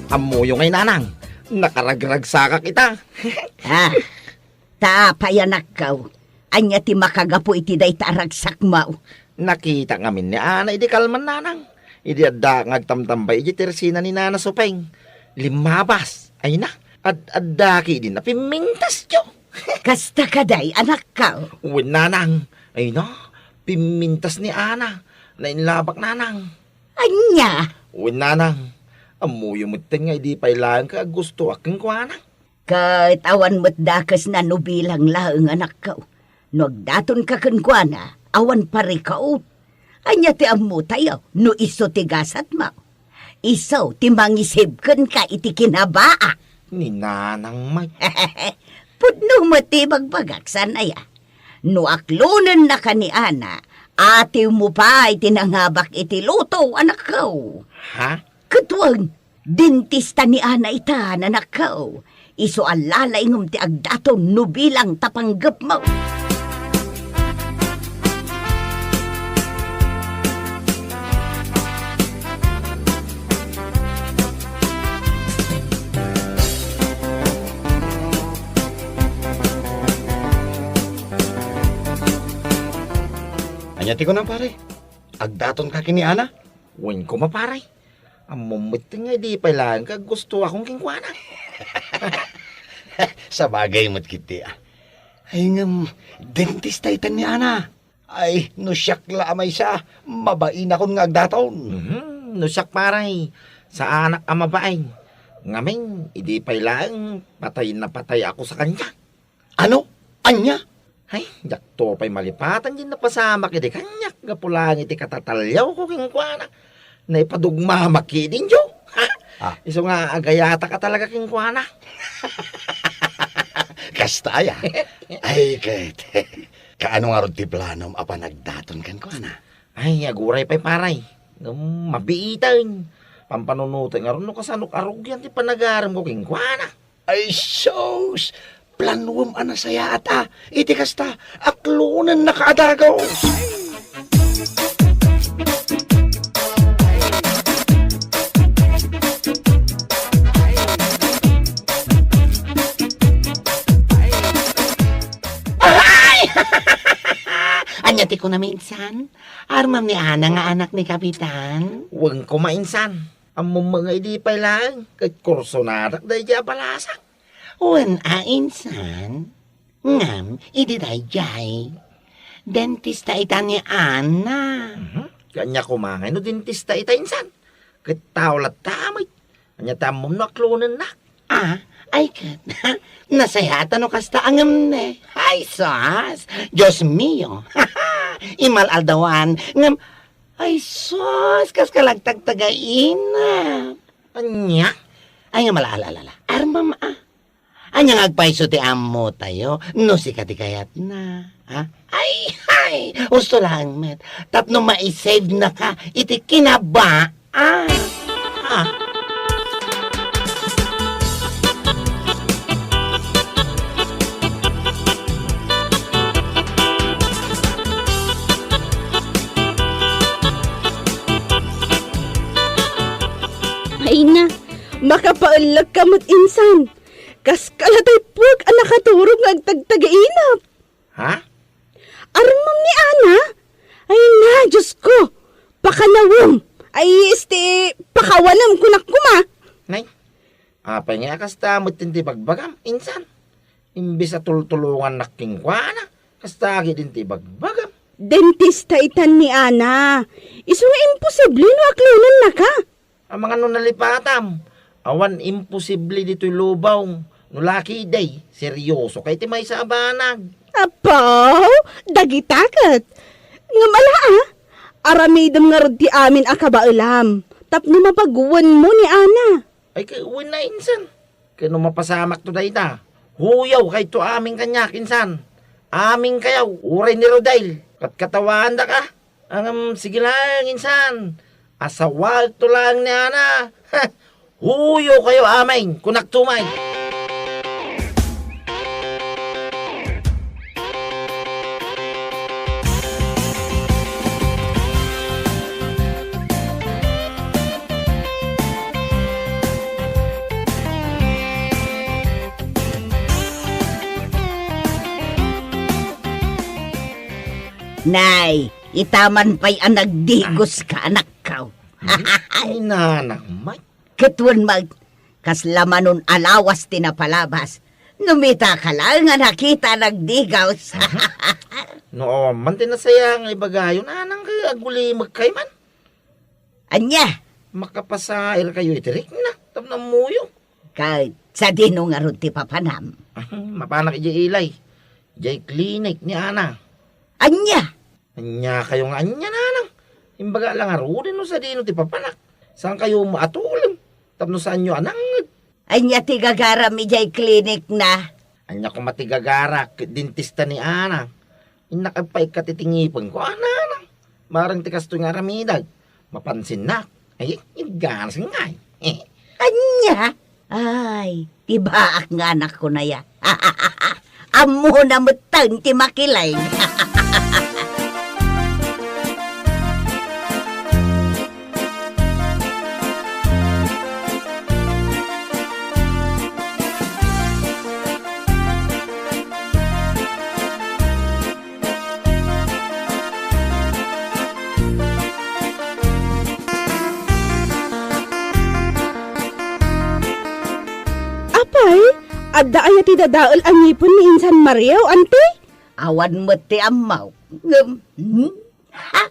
Amuyo ngay nanang. nakaragragsa ka kita. Ha? Tapayanak ka. Anya ti makagapo iti day taragsak mao. Nakita ngamin ni Ana, idi kalman nanang. Idi adda ngagtamtambay, idi tersina ni Nana Supeng. Limabas, ay na. Adda ki din na pimintas yo. Kasta kaday anak ka. Uwin nanang, ay na. Pimintas ni Ana. Nainlabak nanang. Anya? Uwin nanang. Amuyo mo nga, idi pailaan ka gusto aking kuwanang. Kahit awan mo't dakas na nubilang laeng anak ka. Nagdaton ka kunkwana, awan pare ka o. Anya ti amu tayo, no iso ti gasat mo. Iso ti mangisib kun ka iti kinabaa. Ni nanang may. Pudno mo ti bagbagak sanaya. No aklunan na ka ni Ana, ati mo pa iti nangabak iti luto anak ka. Ha? Katwang, dentista ni Ana ita anak ka. Iso alala ingom ti agdaton no bilang tapanggap mo. Anyati ko na pare. Agdaton ka kini Ana. Uwin ko maparay. Amumit nga, di pailaan ka gusto akong kingkuwanang. Sa bagay mo't kiti ah. Ay ngam, dentista itan ni Ana. Ay, no siyak la amay siya. Mabain akong nga agdaton. Nusak paray. Sa anak ang mabaing. Ngaming, idi pailaan, patay na patay ako sa kanya. Ano? Anya? Ay, jakto pa'y malipatan din na pasama kiti kanyak. Gapulang iti katatalyaw ko kingkuwanang. Na ipadugma makidin jo. Ha? Ah. Iso nga agayata ka talaga kingkuwanang. Kastaya. Ay, kahit. Kaano nga ron ti planom apa nagdaton kan ko Ana? Ay, aguray pa'y paray. Mabiitan. Pampanunutin nga ron no kasanok arugyan ti panagaram ko kingkuwanang. Ay, sos! Planuam ana saya ata. Iti kasta, aklunan na kaadagaw. Anyati ko na minsan, armam ni Ana nga anak ni Kapitan. Huwag ko mainsan. Ang mga idi pa lang. Kahit kurso nadak dahi dya palasak. Wan insan, ngam, ididay jay. Dentista ita ni Ana. Kanya kumangay no dentista ita insan. Kahit tawlat tamay. Kanya tamom no aklunan na. Ah, ay kat, nasayatan no kasta angam ne. Ay sos, Diyos mio. Imal aldawan, ngam, ay sos, kas kalagtagtagain na. Anya? Ay nga malaalala, armam Anyang agpaiso ti amo tayo, no si katikayat na. Ha? Ay, gusto lang, met. Tapno maisave na ka, iti kinabaan. Ha? Ay na, makapaulag ka mo't insan. Kas kalatay puwag ang nakaturog ng agtagtagainap. Ha? Armam ni Ana? Ay na, Diyos ko. Pakanawom. Ay, pakawanam ko na kuma. Nay? Apay nga kasta mo't tinti bagbagam, insan. Imbis sa tultulungan na kingkwana, kasta agi din ti bagbagam. Dentista itan ni Ana. Iso nga imposible no aklunan na ka. Ang mga nunalipatam, awan imposible dito'y lubaw. Nulaki day, seryoso kay ti may sa abanag. Apaw, dagitakat. Nga mala aramidam nga rod ti amin akabaulam. Tapno mapaguwan mo ni Ana. Ay kay uwin na insan. Kaya nung mapasamak to day na, huyaw kay to aming kanyak insan. Aming kayaw, uray ni Rodail. Katawan da ka. Sige lang insan. Asawag to lang ni Ana. Huyo kayo aming, kunak tumay. Nay, itaman pa'y ang nagdigos ka, anak ka. Ay, nanak, may. Katwan mag, kaslamanon alawas tinapalabas. Numita ka lang nga nakita nagdigaws. No, man din nasaya nga ibagayo na nang aguli magkayman. Anya, Makapasail kayo itirik na. Tap na muyo. kahit sa dino nga ron ti papanam. Mapanak iji ilay. Ijay klinik ni Ana. Anya, Anya kayo nga anya nanang. Imbaga lang arudin no sa dino ti papanak. Saan kayo maatulim? Tap no saan nyo anang. anya ti gagaram ijay klinik na. Anya ko matigagarak, dentista ni Ana. Inakapay katitingipon ko, Ana. Marang tikas to nga ramidag. Mapansin na. Ay, iganas nga. Anya, ay, tibaak nga anak ko na ya. Amo na mutang ti makilay. Apay, adda ay ti dadaol ang ngipon ni Insan Mario, ante? Awan mo ti amaw. Ha?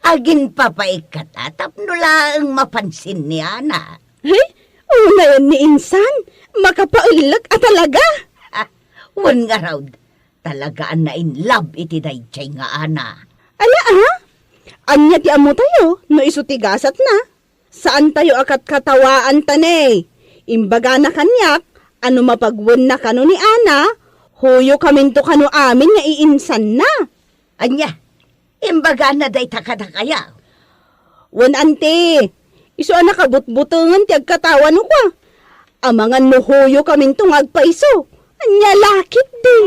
Agin papaikat atap nula ang mapansin ni Ana. Hey, una yan ni Insan. Makapaulag at talaga. Wan nga raw, talagaan na in love iti dayjay nga Ana. Ala anya ti amo tayo, no isutigasat na. Saan tayo akat katawaan tanay? Imbaga na kanyak, ano mapagwan na kano ni Ana, huyo kaminto kano amin nga iinsan na. Anya, imbaga na day takadakaya. Wan ante, iso anak kabutbutungan ti agkatawan ko. Amangan no huyo kaminto nga agpaiso. Anya lakit din.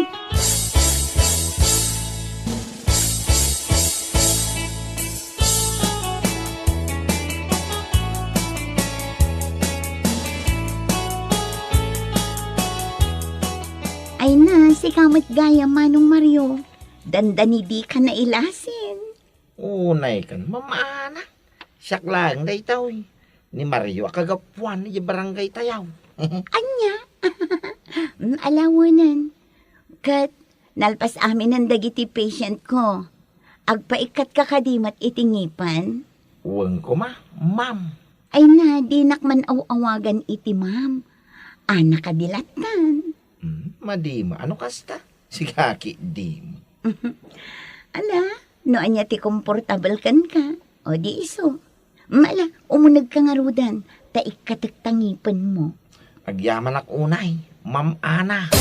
Ay na, si kamot gaya Manong Mario. Dandani di ka na ilasin. Unay kan, mamana. Siyak lang day taw. Ni Mario akagapuan ni barangay tayaw. Anya? Alawanan. Kat, nalpas amin ang dagiti patient ko. Agpaikat ka kadimat itingipan. Uwang ko ma'am. Ay na, di nakman awagan iti ma'am. Anak kadilatan. Madima, ano kasta? Si Kaki, dim. Ala, no anya ti komportable kan ka. O di iso. Mala, umunag ka nga rudan. Taik kataktangipan mo. Agyaman ak unay, Ma'am Ana.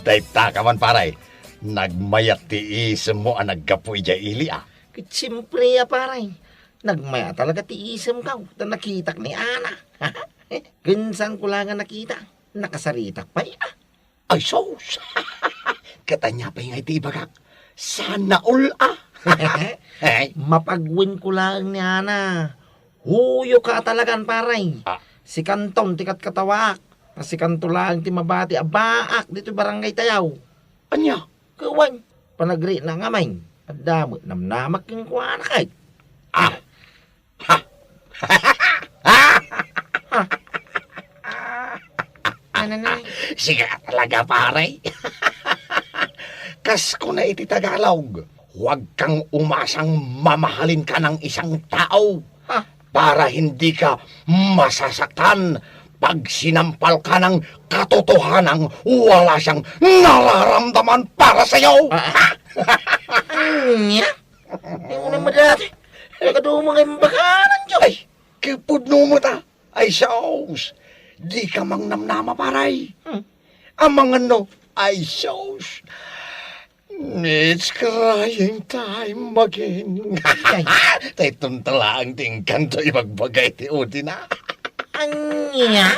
Dayta ka man paray. Nagmayak ti isem mo ang naggapoy dya ili Siyempre paray. Nagmaya talaga ti isem ka. Ta nakitak ni Ana. Gansan ko lang nakita. Nakasaritak pa Ay sos. Katanya pa yung iti ibagak. Sana all Ay, Mapagwin ko lang ni Ana. Huyo ka talagan paray. Si Kanton tikat katawak. Si Kanto lang ti mabati abaak dito barangay tayaw. anya? Kawan, panagri na ngamay. At damot namnamak yung kuwana kay. Ano na? Sige talaga paray. Kas ko na iti Tagalog. Huwag kang umasang mamahalin ka ng isang tao para hindi ka masasaktan pag sinampal ka ng katotohanang wala siyang nararamdaman para sa'yo. Anya? Hindi mo naman dati. Nagkadumang ay mabakanan dyan. Ay, kipudno mo ta. Ay, shows. Di ka mang namnama paray. Amang ano, ay shows. It's crying time again. Tay tuntala ang tingkan to ibagbagay ti Udin Anya?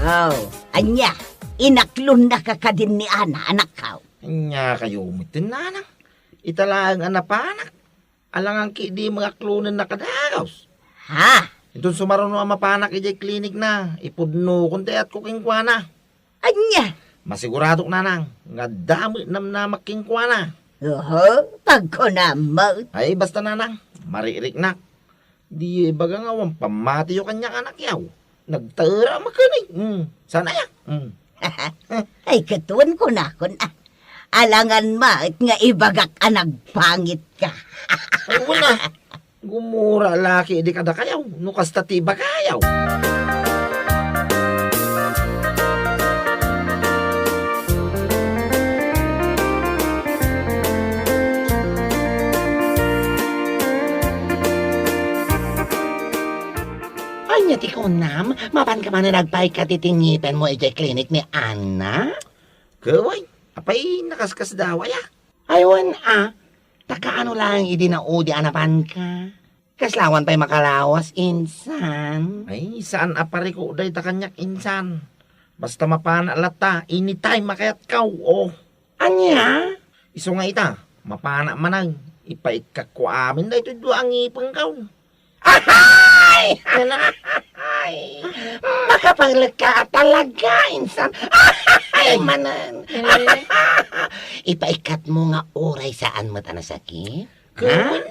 Oh, anya, inaklon na ka din ni Ana, anak ka. Anya kayo umitin nanang. Italaang anapanak. Alangang ki di mga klunan na kadagaws. Ha? Itong sumaruno ang mapanak ijay klinik na. Ipudno kunti at kukingkwana. Anya? Masigurado nanang. Nga dami nam na makingkwana. Oho, pagkunamot. Ay basta nanang. Maririk na. Di baga nga wang pamati yung kanyang anak yaw. Nagtara makanig. Sana ya. Ay, katuan ko na kun. Alangan maat nga ibagak anagpangit ka. Ay wala. Gumura laki di kada kayaw. Nukas tatiba kayaw. Anya ti kunam, mapan ka man na nagpay katitingipan mo ijay klinik ni Ana? Kaway. Apay nakaskas daw ya. Aywan takaano lang idinaudi anapan ka. Kaslawan pa'y makalawas, insan. Ay saan apari ko day ta kanyak insan. Basta mapana lata. Anytime makayat kaw. Oh. Anya? Iso nga ita. Mapana manang. Ipait ka ko amin na ito doang ipang kaw. Ay! Ay! Makapaglag ka talaga, insan. Ay, manan. Ipaikat mo nga oray saan mo tanasakit? Kawin.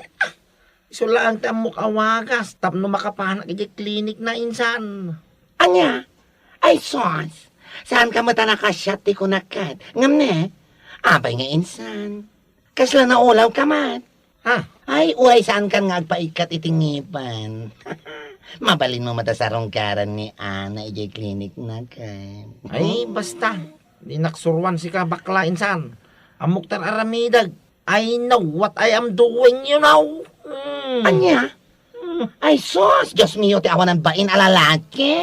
Iso lang tamok awagas. Tapno makapanak iti klinik na insan. Anya? Ay, sos. Saan ka mata nakasyat ti kunakat? Ngam ne? Abay nga insan. Kasla na ulaw ka mat. Ha? Ay, uray saan kan nga agpaikat itingipan. Mabalin mo mata sa rongkaran ni Ana ijay klinik na kan. Ay basta. Di naksurwan si ka bakla insan. Amok tar aramidag. I know what I am doing, you know. Anya? Ay, sos. Diyos mio, ti awan ng bain alalaki.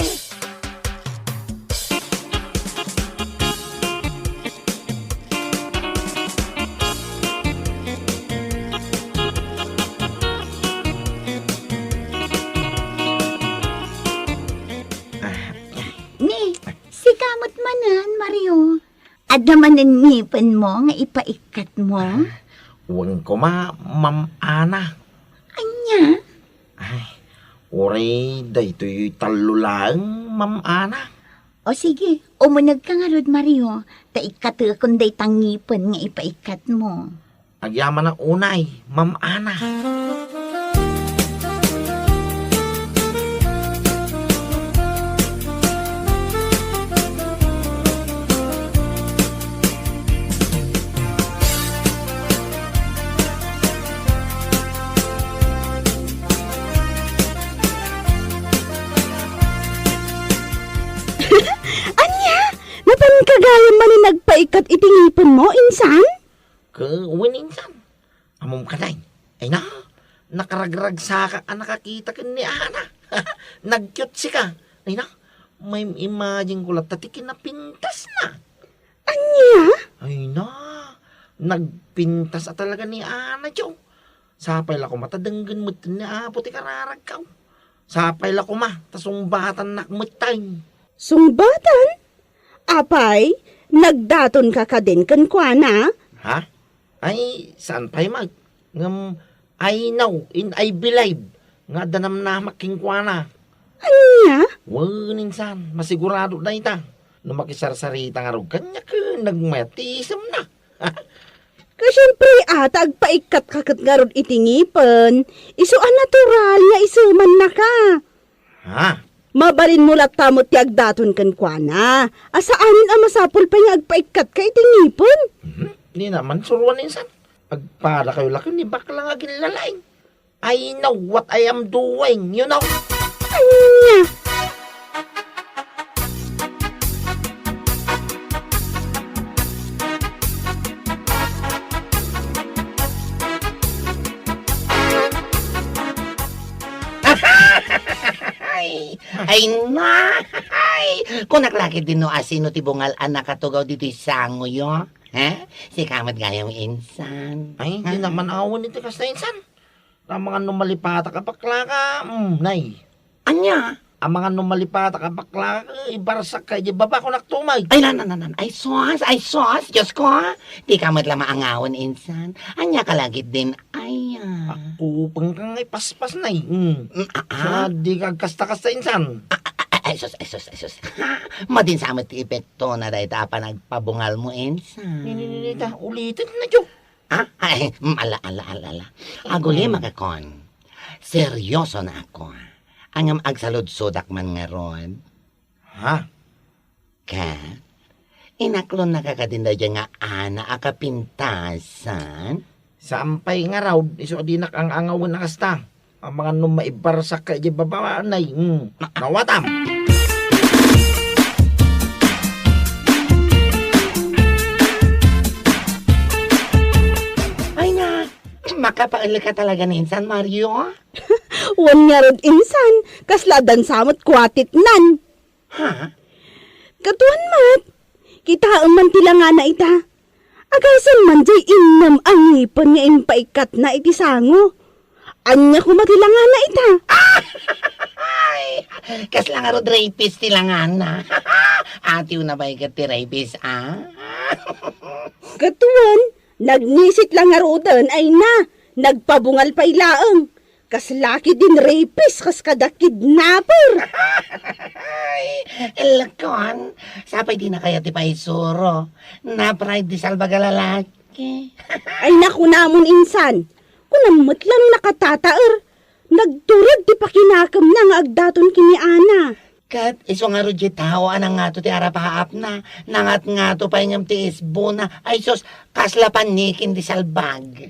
Ni, si kamot manan, Mario. Adaman ng ngipan mo nga ipaikat mo. Huwag ko Ma'am Ana. Anya? Ay, oray, daytoy talo lang, Ma'am Ana. O sige, umunag ka nga rod, Mario. Taikat kung day tangipan nga ipaikat mo. Agyaman ang unay, Ma'am Ana. Napan kagaya man ni nagpaikat itingipon mo, insan? Kawin insan. Amom ka day. Ay na, nakaragrag sa ka nakakita ka ni Ana. Nag-cute si ka. Ay na, may imagine ko lang tatikin na pintas na. Anya? Ay na, nagpintas talaga ni Ana, Joe. Sapay la ko matadanggan mo ni Apo ti kararag ka. Sapay la ko tasumbatan nakmatay. Sungbatan? Apay, nagdaton ka ka din kan kuana? Ha? Ay, saan pa'y mag? Ngam, I know, in I believe. Nga danam na makingkwana. Anya? Waninsan, masigurado na ita. No makisarsarita nga rog, kanya ka nagmatisam na. Kasyempre ata agpaikat kakat nga ron itingipan. Iso ang natural nga isuman na ka. Ha? Mabalin mo latamot ti agdaton kan kuana. Asaanin ang masapol pa nga agpaikat ka itingipon? Di naman suruan insan. Agpala kayo laki ni bakla nga ginlalain. I know what I am doing, you know. Anya? Ay na! Ay! Kung naklakit din no asino ti bungal anak katugaw dito sango yo. Ha? Si kamat gayong insan. Ay, hindi naman awan ito kasta insan. Ang mga numalipata ka bakla ka, nay. Anya? Ang mga numalipata ka bakla ka, ibarsak ka, di baba ko naktumay. Ay, nan. Ay, sos. Diyos ko, ha? Di kamat lang maangawan, insan. Anya kalagit din. Ay, Upang kang paspas nay. ah. Sa di ka kasta-kasta insan. Ay, sos. Madin sa amat ti epekto na dahil pa nagpabungal mo, insan. Ninita, ulitin na jo. Ay, ala. Aguli magakon. Seryoso na ako. Ang agsalud-sudak man nga ron. Ha? Kat, inaklon na kakadinda dyan nga ana akapintasan. Sampay nga raw, iso dinak ang angawan na kasta. Ang mga numaibarsak ka, di baba nay. Nawatam. Ay na, makapaali ka talaga ni Insan Mario. Wan nga rod insan, kasladan samot kwatit nan. Ha? Katuan mat, kitaan man tila nga na ita. Agasan man jay innam ang ngipon nga impaikat na iti sango. Anya ko matila nga na ita. Ay, kasla nga rod rapist tila nga na. Atiw na ba ikat ti rapist, Katuan, nagnisit lang nga rodan ay na, nagpabungal pa ilaang. Kas laki din rapist, kas kada kidnapper. Ay, elakon. Sapay di na kaya ti paisuro. Na-pride di salbaga lalaki. Ay naku namon insan, kunamot lang nakatataer. Nagturag di pa kinakam na nga agdaton kini Ana. Kat, iso nga ro di tao anang nga to ti arapaap na. Nangat nga to pa ingam ti isbo na. Ay sos, kasla panikin di salbag.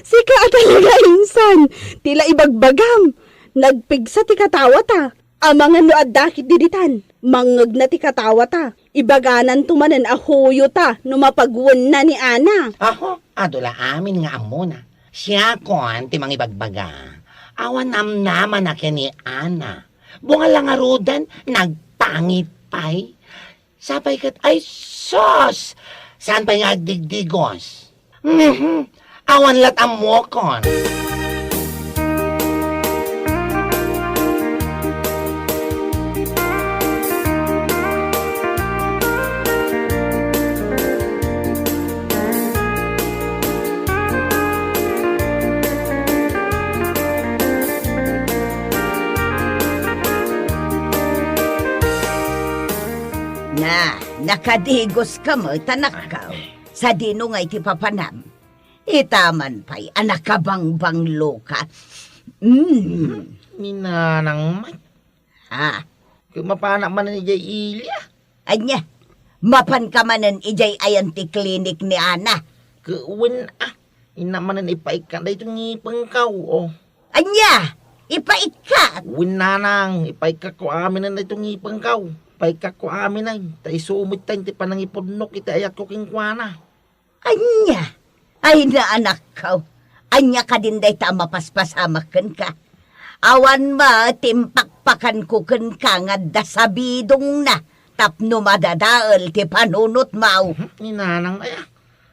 Sika talaga insan, tila ibagbagam. Nagpigsa ti katawa ta. Amangan no addakit diditan, mangag na ti katawa ta. Ibaganan tumanan ahoyo ta, no mapagwan na ni Ana. Aho, adula amin nga amo na. Siya kon ti mangibagbaga. Awan naman na ni Ana. Bunga lang nga rodan, nagpangit pa'y. Sapay kat, ay sos! Saan pa nga agdigdigos? Awan lat amo kon. Na, nakadigos ka mo, tanakaw. Sa dino nga iti papanam. Itaman pa'y anak ka bang loka. Ninanang may. Ha, Kumapana man ni Jay Ilya. anya, mapan ka manan ijay ayan ti klinik ni Ana. Kuwin inamanan ipaikan da itong ipangkaw. Anya, ipait ka. Win nanang, ipaika ko amin na itong ipangkaw. Paika ko amin ay, tayo sumit tayo, ti panang ipodnok, iti ayat ko kingkwana. Anya, ay na anak ka. Anya ka din day ta mapaspasamakan ka. Awan ma, timpakpakan ko kan ka nga dasabidong na. Tapno madadaal ti panunot mau. Ninanang aya,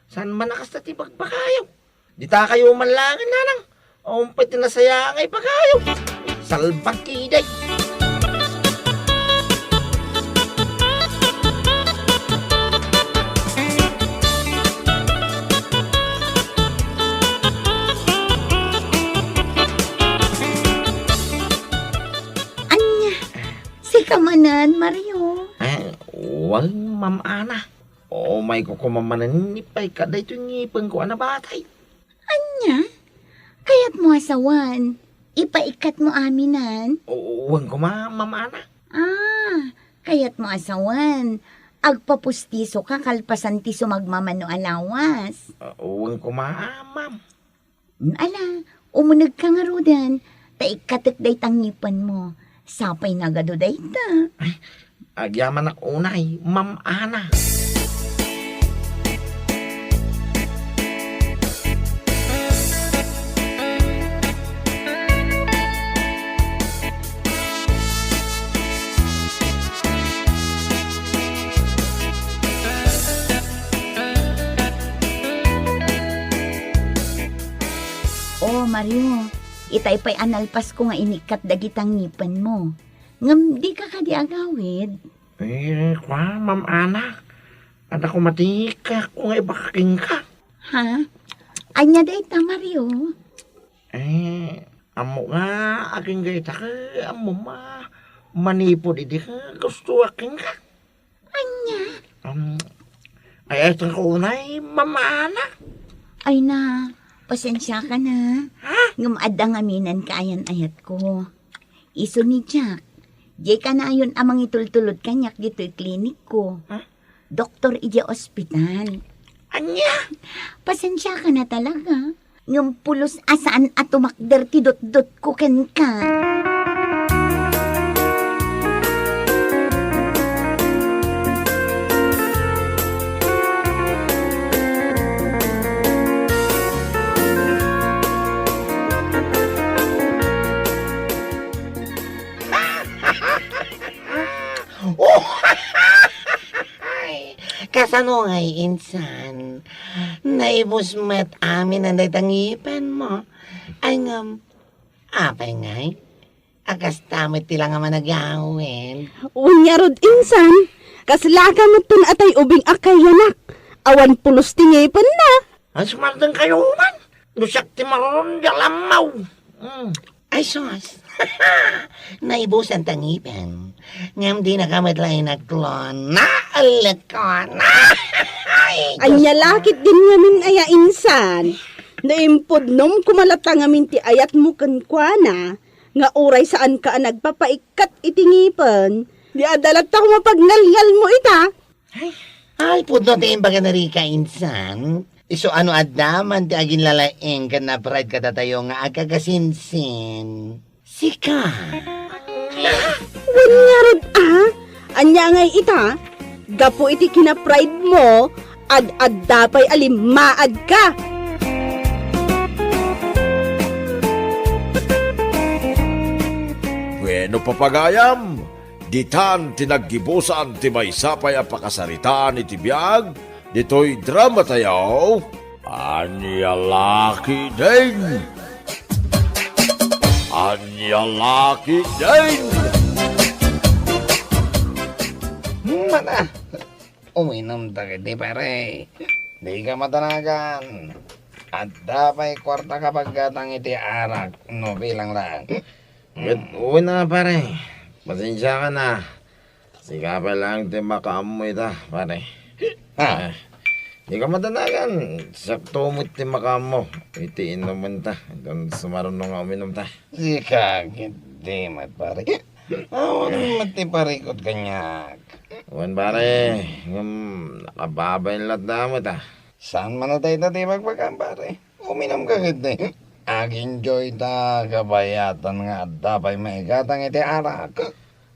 saan man nakasta ti pagpakayaw? Di ta kayo manlangin nanang. Umpay tinasaya ngay pakayaw. Salbag kiday. Kamanan, Mario. Wal, Ma'am Ana. May kukumamanan nipay ka da ito ngipang ko na batay. Anya? Kaya't mo asawan. Ipaikat mo aminan. Uwan ko Ma'am Ana. Kaya't mo asawan. Agpapustiso ka kalpasan ti sumagmamano alawas. Uwan ko Ma'am. Ala, umunag ka nga rodan. Taikatek day tangipan mo. Sapay nagado day ta. Agyaman ak unay, Ma'am Ana. Mario. Itay pa'y analpas ko nga inikat dagitang ngipan mo. Ngam di ka kadi agawid. Kwa, ma'am anak. At ako matika kung ibaking ka. Ha? Anya day ta, Mario. Amo nga, aking gayta ka, amo manipod, hindi ka gusto aking ka. Anya? Ay, itong kaunay, mamana. Ay na, pasensya ka na. Ngam adang aminan ka ayan ayat ko. Iso ni Jack. Di ka na ayon amang itultulod kanyak dito'y klinik ko. Doktor ije ospital. Anya? Pasensya ka na talaga. Ngam pulos asaan at tumakder ti dot-dot ko ken ka. Oh! Kasano ngay insan? Naibos met amin ang datangipan mo. Ay ngam, apay ngay? Akas tamit tila nga managawin. Unya rod insan, kaslaga mo tun atay ubing akay yanak. Awan pulos tingipan na. Ang sumartang kayo man. Lusak ti maron, dalamaw. Ay sos, naibusan tangipan. Ngam di na kamit lang nagklon. Naalakon. Anya lakit din ngamin aya insan. Naimpod nom kumalata ngamin ti ayat mo kankwana. Nga uray saan ka nagpapaikat itingipan. Di adalat ako mapagngalngal mo ita. Ay, pudno ti imbaga na rin ka insan. Iso ano adaman ti agin lalaeng ka na pride ka tatayo nga agkakasinsin. Sika. Wanya rod anya ngay ita. Gapo iti kina-pride mo. Ad-ad dapay alimaad ka. Bueno papagayam, ditan tinaggibusan ti may sapay a pakasaritaan iti biyag, dito'y drama tayaw, anyalaki din. Anyalaki din. Mana? Uminom ta kiti pare. Di ka matanagan. At dapay kwarta kapag gatang iti arak. No, bilang lang. Uwi na pare. Pasensya ka na. Sikapay lang ti makaamoy ta pare. Ha? Di ka matanagan. Sakto mo ti makamo. Iti inuman ta. Doon sumarunong nga uminom ta. Sika, hindi mat pare. Awan mati parikot kanyak. Uwan pare. Nakababay lahat damot ah. Saan man na tayo dati magpagam pare? Uminom ka giti. Ag-enjoy ta kabayatan nga dapay maigatang iti arak.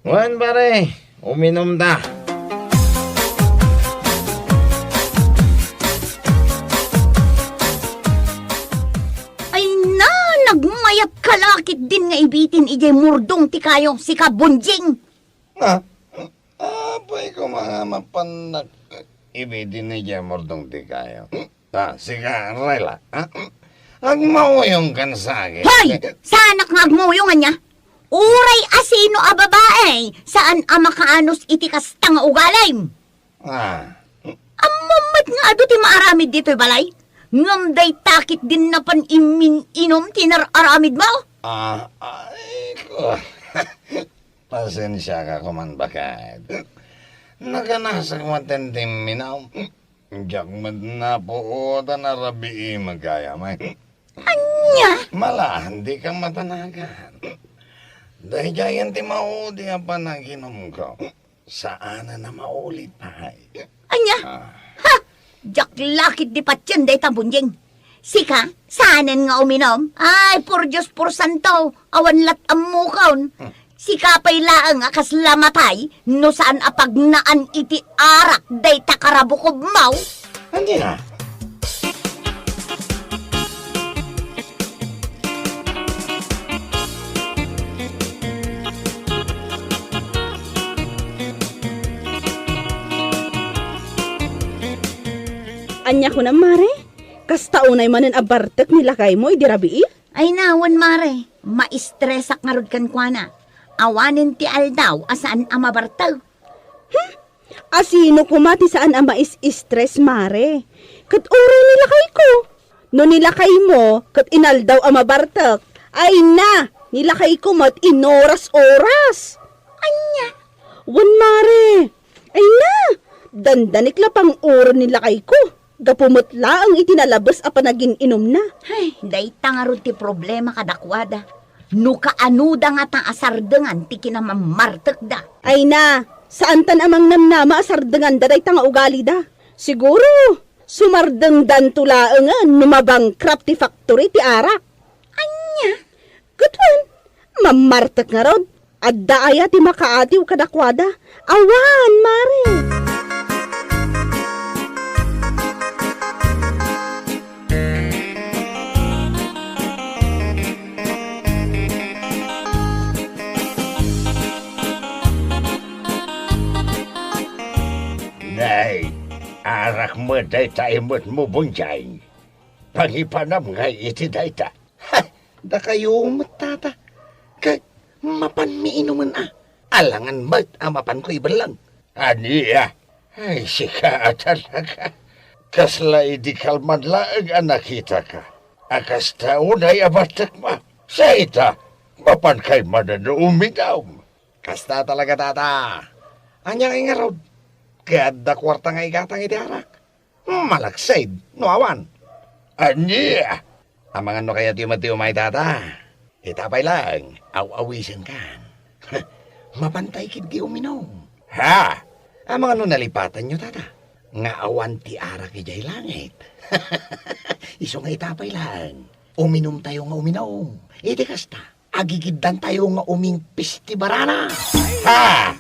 Uwan pare. Uminom ta. Ay na, nagmayat kalakit din nga ibitin ije murdong ti kayo si Kabunjing. Ha? Apay ko mga mapanak. Ibidin na dyan mordong di kayo. Ha? Sika, Rayla. Ha? Agmauyong kan sa akin. Hoy! Saan nga agmuyungan niya? Uray asino a babae, saan a makaanos iti kastang ugalay? Ha? Amamat nga ado ti maaramid dito'y balay. Ngamday takit din na pan inom tinararamid mo. Ay ko. Pasensya ka kuman bakit. Naganasag matendim minaw. Diyak na po na rabi magkaya may. Anya? Mala, hindi ka matanagan. Dahil dyan ti maudi pa na ginom ko. Saan na maulit pa Anya? Ha? Jak lakit di patyan day Kabunjing. Sika, saanan nga uminom? Ay, por Diyos, por santo, awan lat amukaon. Sika pa'y laang akas lamatay, no saan apagnaan iti arak day takarabukob mau. Hindi na. Anya ko na mare. Kasta unay manen abartek nilakay mo, idirabi Ay nawan mare, maistresak nga rod kan kwa na. Awanin ti aldaw asaan amabartaw. Asino kumati saan ang mais-stress, mare? Kat oray nilakay ko. No nilakay mo, kat inaldaw ang mabartak. Ay na, nilakay ko mat inoras-oras. Anya, Wan, mare. Ay na, dandanik la pang oras nilakay ko. Gapumutla ang itinalabas a panagin inom na. ay, dayta nga rod ti problema kadakwada. No kaanuda nga ta asardengan ti kinamamartek da. Ay na, saan tan amang namnama asardengan da day tanga ugali da. Siguro, sumardengdan tulaengan numabangkrap ti factory ti arak. Anya, Gutwan, mamartek nga rod. Adda aya ti makaatiw kadakwada. Awan, mare. Nay, arak mo dayta imot mo bunjay. Pangipanam nga iti dayta. Ha, da kayo matata. Kay mapan mi inuman Alangan mat amapan ko ibalang. Aniya, ay sika talaga. Kasla idi kalman laang anak kita ka. Akas taon ay abatak ma. Sa ita, mapan kay manano uminaw. Kasta talaga tata. Anya nga rod. Kada kwarta nga igatang iti arak. Malaksaid, no awan. Anya! Amangan no kaya tiyo may tata. Itapay lang, aw-awisan kan. Mapantay kid ki uminom. Ha? Amangan no nalipatan nyo tata. Nga awan ti arak ijay langit. Iso nga itapay lang. Uminom tayo nga uminom. Iti kasta, agigiddan tayo nga uming pistibarana. Ha?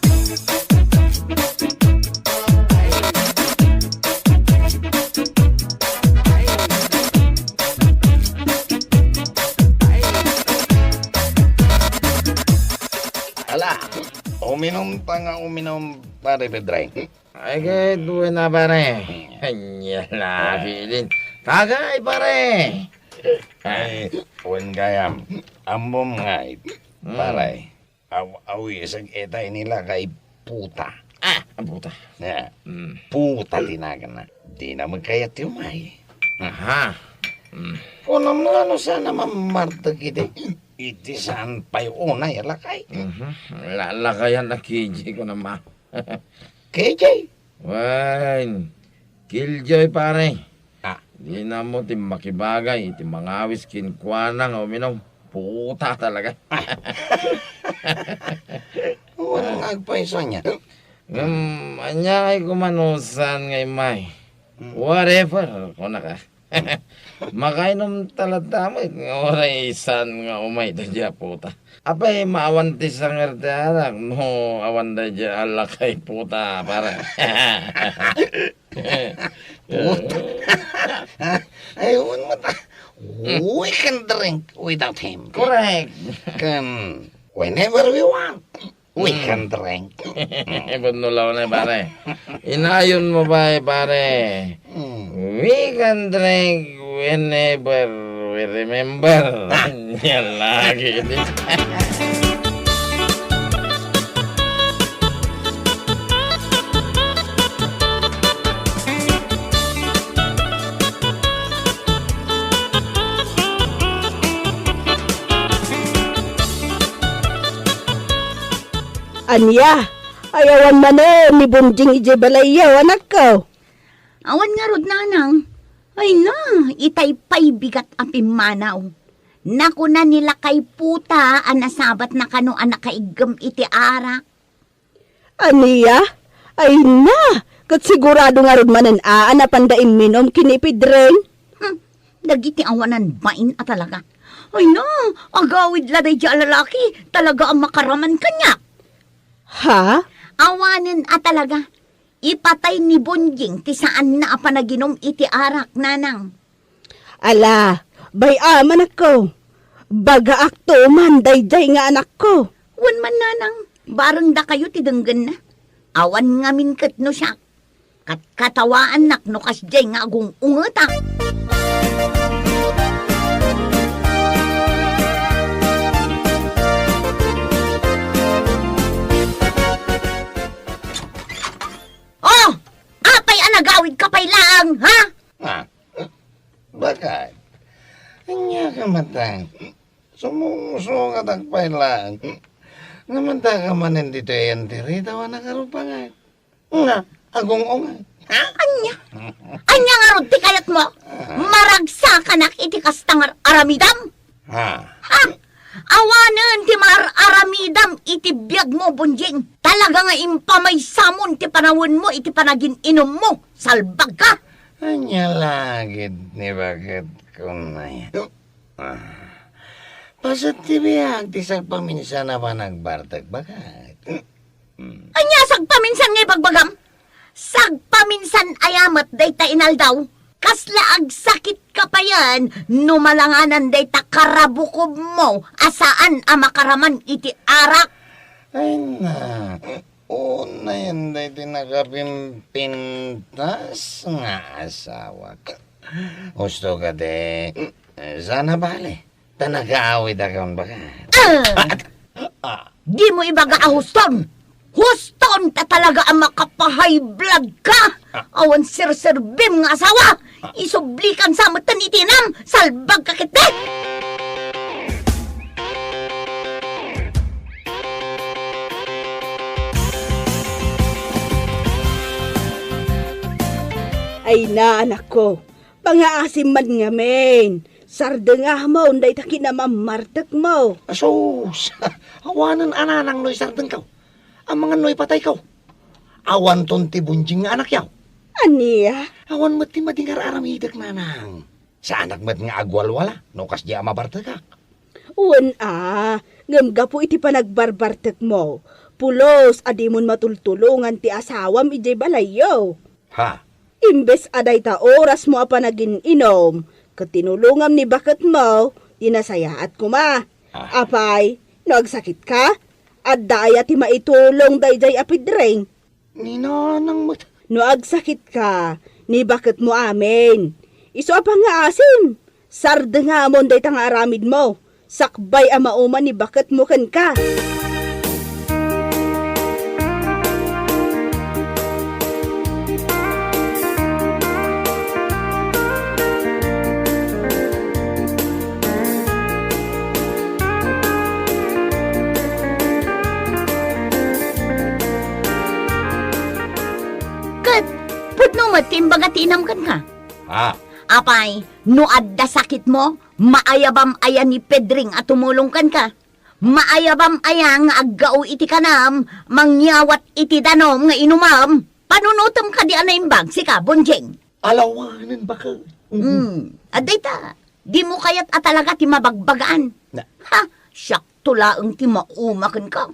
Ala, uminom pa nga uminom pare Pedray. Ay, kahit duwe na pare. Anya na, pilin. Kagay pare. Ay, wen gayam, amom ngay, pare. Awi isang etay nila kay puta. Ang puta. Na, puta tinagan na. Di naman kaya tiyumay. Aha. Kung ano sana mamartag iti. Iti saan pa'y unay alakay. Lalakayan na KJ ko naman. KJ? Wine. Killjoy pare. Ah. Di na mo ti makibagay. Ti mangawis kinkwanang uminom. Puta talaga. Walang agpaiso niya. Anya ay kumanusan ngay may. Whatever. Kung ka. Makainom talata mo. Oray isan nga umay da dya puta. Apay maawanti sa ngerdarak. No awan da dya alakay puta. Para. Puta. Ayun mo ta. We can drink without him. Correct. Can, whenever we want, we can drink. Ibunulaw na pare. Inayon mo ba pare? We can drink whenever we remember. Yan lagi. Anya, ayawan man ni Bunjing ije balayaw, anak ko. awan nga rod nanang. Ay na, itay pa'y bigat apim manaw. Naku na nila kay puta, anasabat na kano anak kaigam iti arak. Aniya, ay na, kat sigurado nga rod manan anapan da iminom kinipidren. Dagiti awanan bain at talaga. Ay na, agawid laday di lalaki, talaga ang makaraman kanya. Ha? Awanin at talaga. Ipatay ni Bunjing ti saan na apanaginom iti arak nanang. Ala, bay aman ako. Baga akto man dayday nga anak ko. Wan man nanang, barang da kayo ti denggan na. Awan ngamin kat no siya. Kat katawaan nak no kasjay nga agung ungetak. Anya ka matang. Sumusungat ang pailang. Namanta ka manin dito yan tiri. Tawa na karupangan. Nga, agong unga. Ha? Anya nga ron, ti kayat mo. Maragsa ka nak iti kastangar aramidam. Ha? Ha? Awanan ti aramidam iti biyag mo, Bunjing. Talaga nga impamay samon ti panawon mo iti panagin inom mo. Salbag ka. Anya lagid ni bakit kung na yan. Pasat ti biyag ti sagpaminsan na ba nagbartag bagat? Anya, sagpaminsan ngay bagbagam. Sagpaminsan ayamat dayta inaldaw. Kasla ag sakit ka pa yan, numalanganan dayta karabukob mo, asaan ang makaraman iti arak. Ay na, una yan day tinagapimpintas nga asawa ka. Gusto ka de, sana bale, tanagaawid akong bagat. Di mo ibaga ahuston. Huston ta talaga ang makapahay vlog ka. Awan sir-serbim nga asawa. Isublikan sa matan itinam. Salbag ka kita. Ay na, anak ko. Pangaasim man nga men. Sarda nga mo, unday taki na mamartak mo. Asos, awanan ananang noy sardeng kaw. Ang mga noy patay kaw. Awan ton ti bunjing nga anak yaw. Aniya? Awan mat ti madingar aramidak nanang. Sa anak mat nga agwalwala, no kas di amabartagak. Uwan ngamga po iti panagbarbartek mo. Pulos, adimon matultulungan ti asawam ijay balayo. Ha? Imbes aday ta oras mo apa naging inom, katinulungam ni bakit mo, tinasayaat ko ma. Apay, nagsakit ka? At daya ti maitulong dayjay apidreng. Ninanang mat. No agsakit ka, ni bakit mo amin. Iso apa nga asim. Sarda nga amon day tang aramid mo. Sakbay ama uma ni bakit mo kan ka. Timbaga tinam kan ka. Ha? Apay, no adda sakit mo, maayabam aya ni Pedring at tumulong kan ka. Maayabam aya nga aggao iti kanam, mangyawat iti danom nga inumam. Panunutom ka di anaimbag, sika, Bunjing. Alawanan ba ka? Aday ta, di mo kayat atalaga ti mabagbagaan. Ha, siyak tulaang ti maumakan ka.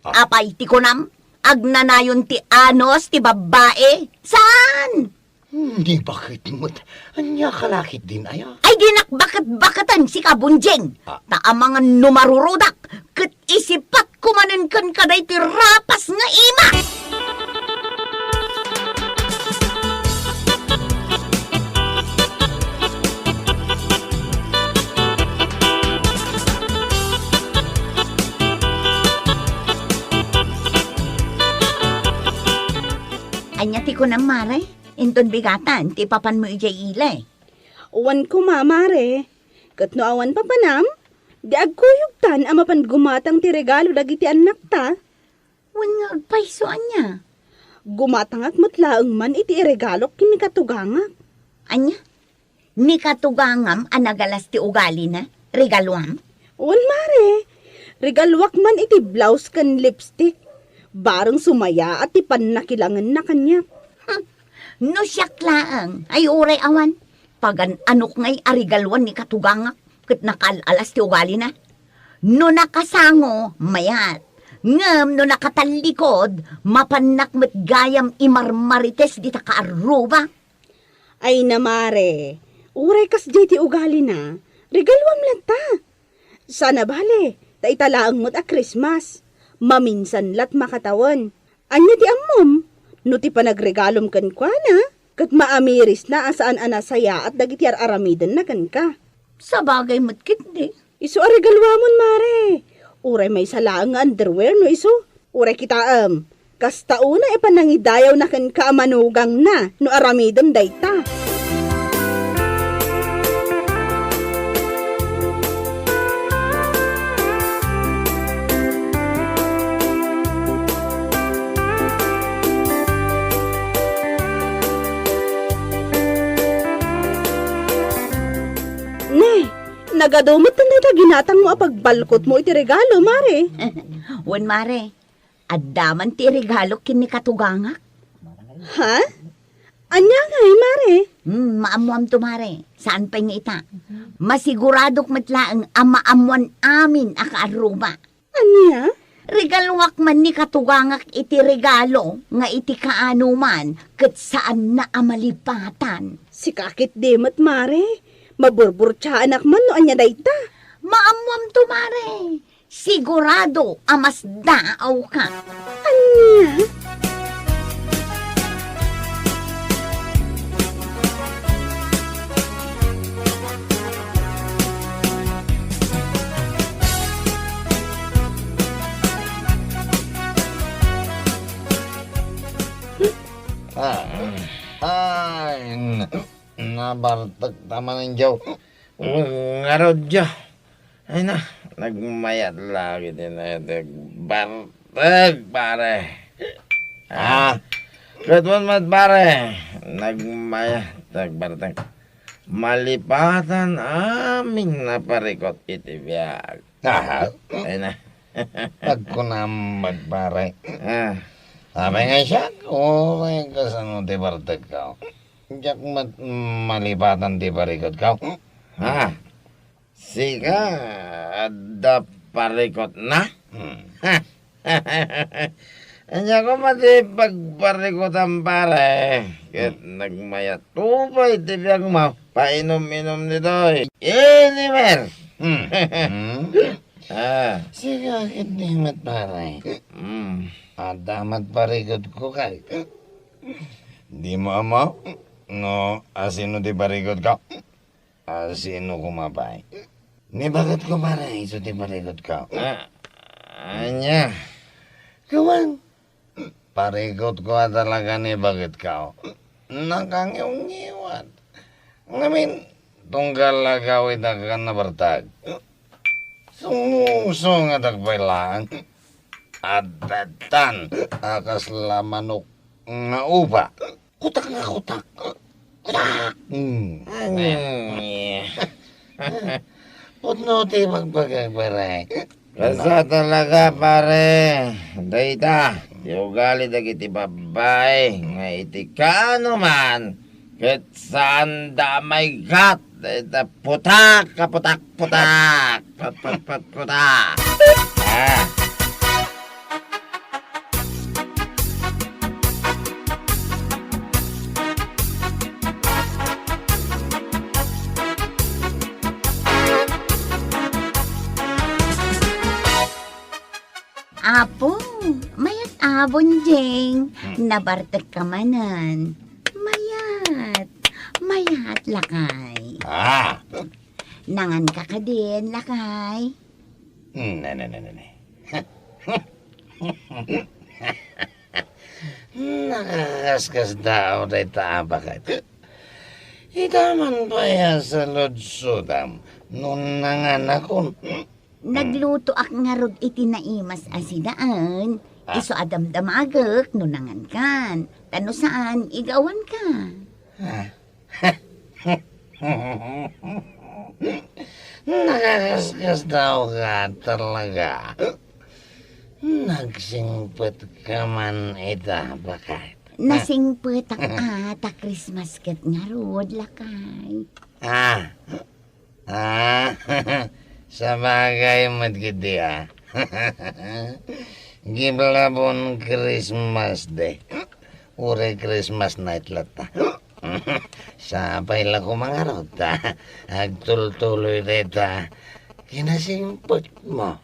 Apay, ti kunam. Agnanayon ti anos, ti babae. Saan? Hindi bakit mo. Anya kalakit din aya. Ay dinak bakit-bakatan si Kabunjeng. Ta mga numarurudak. Kat isipat kumanin kan kaday ti rapas nga ima. Anya ti ko ng maray, inton bigatan, ti papan mo ijay ilay. Uwan ko mamare, kat no awan pa panam, di agkuyog tan amapan gumatang ti regalo dagiti anak ta. Wan nga agpaiso anya. Gumatang at matlaang man iti iregalok kini katugangak. Anya, ni katugangam anagalas ti ugali na, regaluam. Uwan mare, regalwak man iti blouse kan lipstick. Barang sumaya at ipan nakilangan na kanya. No siyak laang, ay uray awan. Pagan anok ngay arigalwan ni katugangak, kat nakalalas ti ugali na. No nakasango, mayat. Ngam no nakatalikod, mapanak met gayam imarmarites di takaaruba. Ay namare, uray kas jay ti ugali na, regalwam lang ta. Sana bale, ta italaang mo't a Christmas. Maminsan lat makatawan. Anya ti ammom, no ti panagregalom kan kwa na, kat maamiris na asaan anasaya at dagiti aramidan na kan ka. Sa bagay mo't kindi. Iso aregalwamon mare. Uray may salaang nga underwear no iso. Uray kita kas tauna panangidayaw na kan ka manugang na no aramidam dayta. Nagadumot na ginatang mo pagbalkot mo iti regalo, Mare. Wan mare, addaman ti regalo kini katugangak. Ha? Anya nga, Mare. Maamuam to mare. Saan pa nga ita? Masiguradok matlaang amaamuan amin akaaruma. Anya? Regaluak man ni katugangak iti regalo nga iti kaanuman ket saan na amalipatan. Si kakit demot, Mare. Maburbur tsa anak man no anya dayta. Maamuam to mare. Sigurado amas daaw ka. Anya? Ay, nabartag tama ng jaw. Ngarod jaw. Ay na, nagmayat lagi din na ito. Bartag, pare. Katwan mat pare. Nagmayat, bartag. Malipatan aming naparikot itibiyag. Ay na. Pagkunamad, pare. Sabi nga siya, may kasano ti bartag ka. Diyak malipatan ti parikot ka. Sika, ada parikot na? Anya ko mati pagparikot ang pare. Kat nagmayat tupay tibiyag mo. Painom-inom nito eh. Inimer! Sige, kinimat, pare. Damat parikot ko kay. Di mo amaw? No, asino ti parikot ka? Asino kumapay? Ni bakit ko pare, iso ti parikot ka? Anya? Kawan, parikot ko talaga ni bakit ka? Nakangiw-ngiwat. Ngamin, tunggal lagawit ka na bartag. Sumuso nga tagpailaan. Adatan akas lamanok nga upa. Kutak nga kutak. Kutak. Putno ti magpagagparay. Kasa talaga pare. Dayta, di ugali dagiti babay. Nga iti kano man. Ket saan damay kat. Dayta putak, kaputak, putak. Putak. Apo, mayat abon jeng. Nabartag ka manan. Mayat lakay. Nangan ka din lakay. Nakakaskas daw day tabakat. Itaman pa yan sa lodsudam. Nung nanganak ko. Nagluto ak nga rod iti naimas asidaan. Iso adam damagak no nangan kan. Tano saan igawan ka? Nakakaskas daw ka talaga. Nagsingpet ka man ita bakat. Nasingpet ang ata Christmas ket nga rod lakay. Sa bagay matgidi Giblabon Christmas Day. Ure Christmas night lata. Sabay lang ko mga rota. Agtul-tuloy reta. Kinasingpot mo.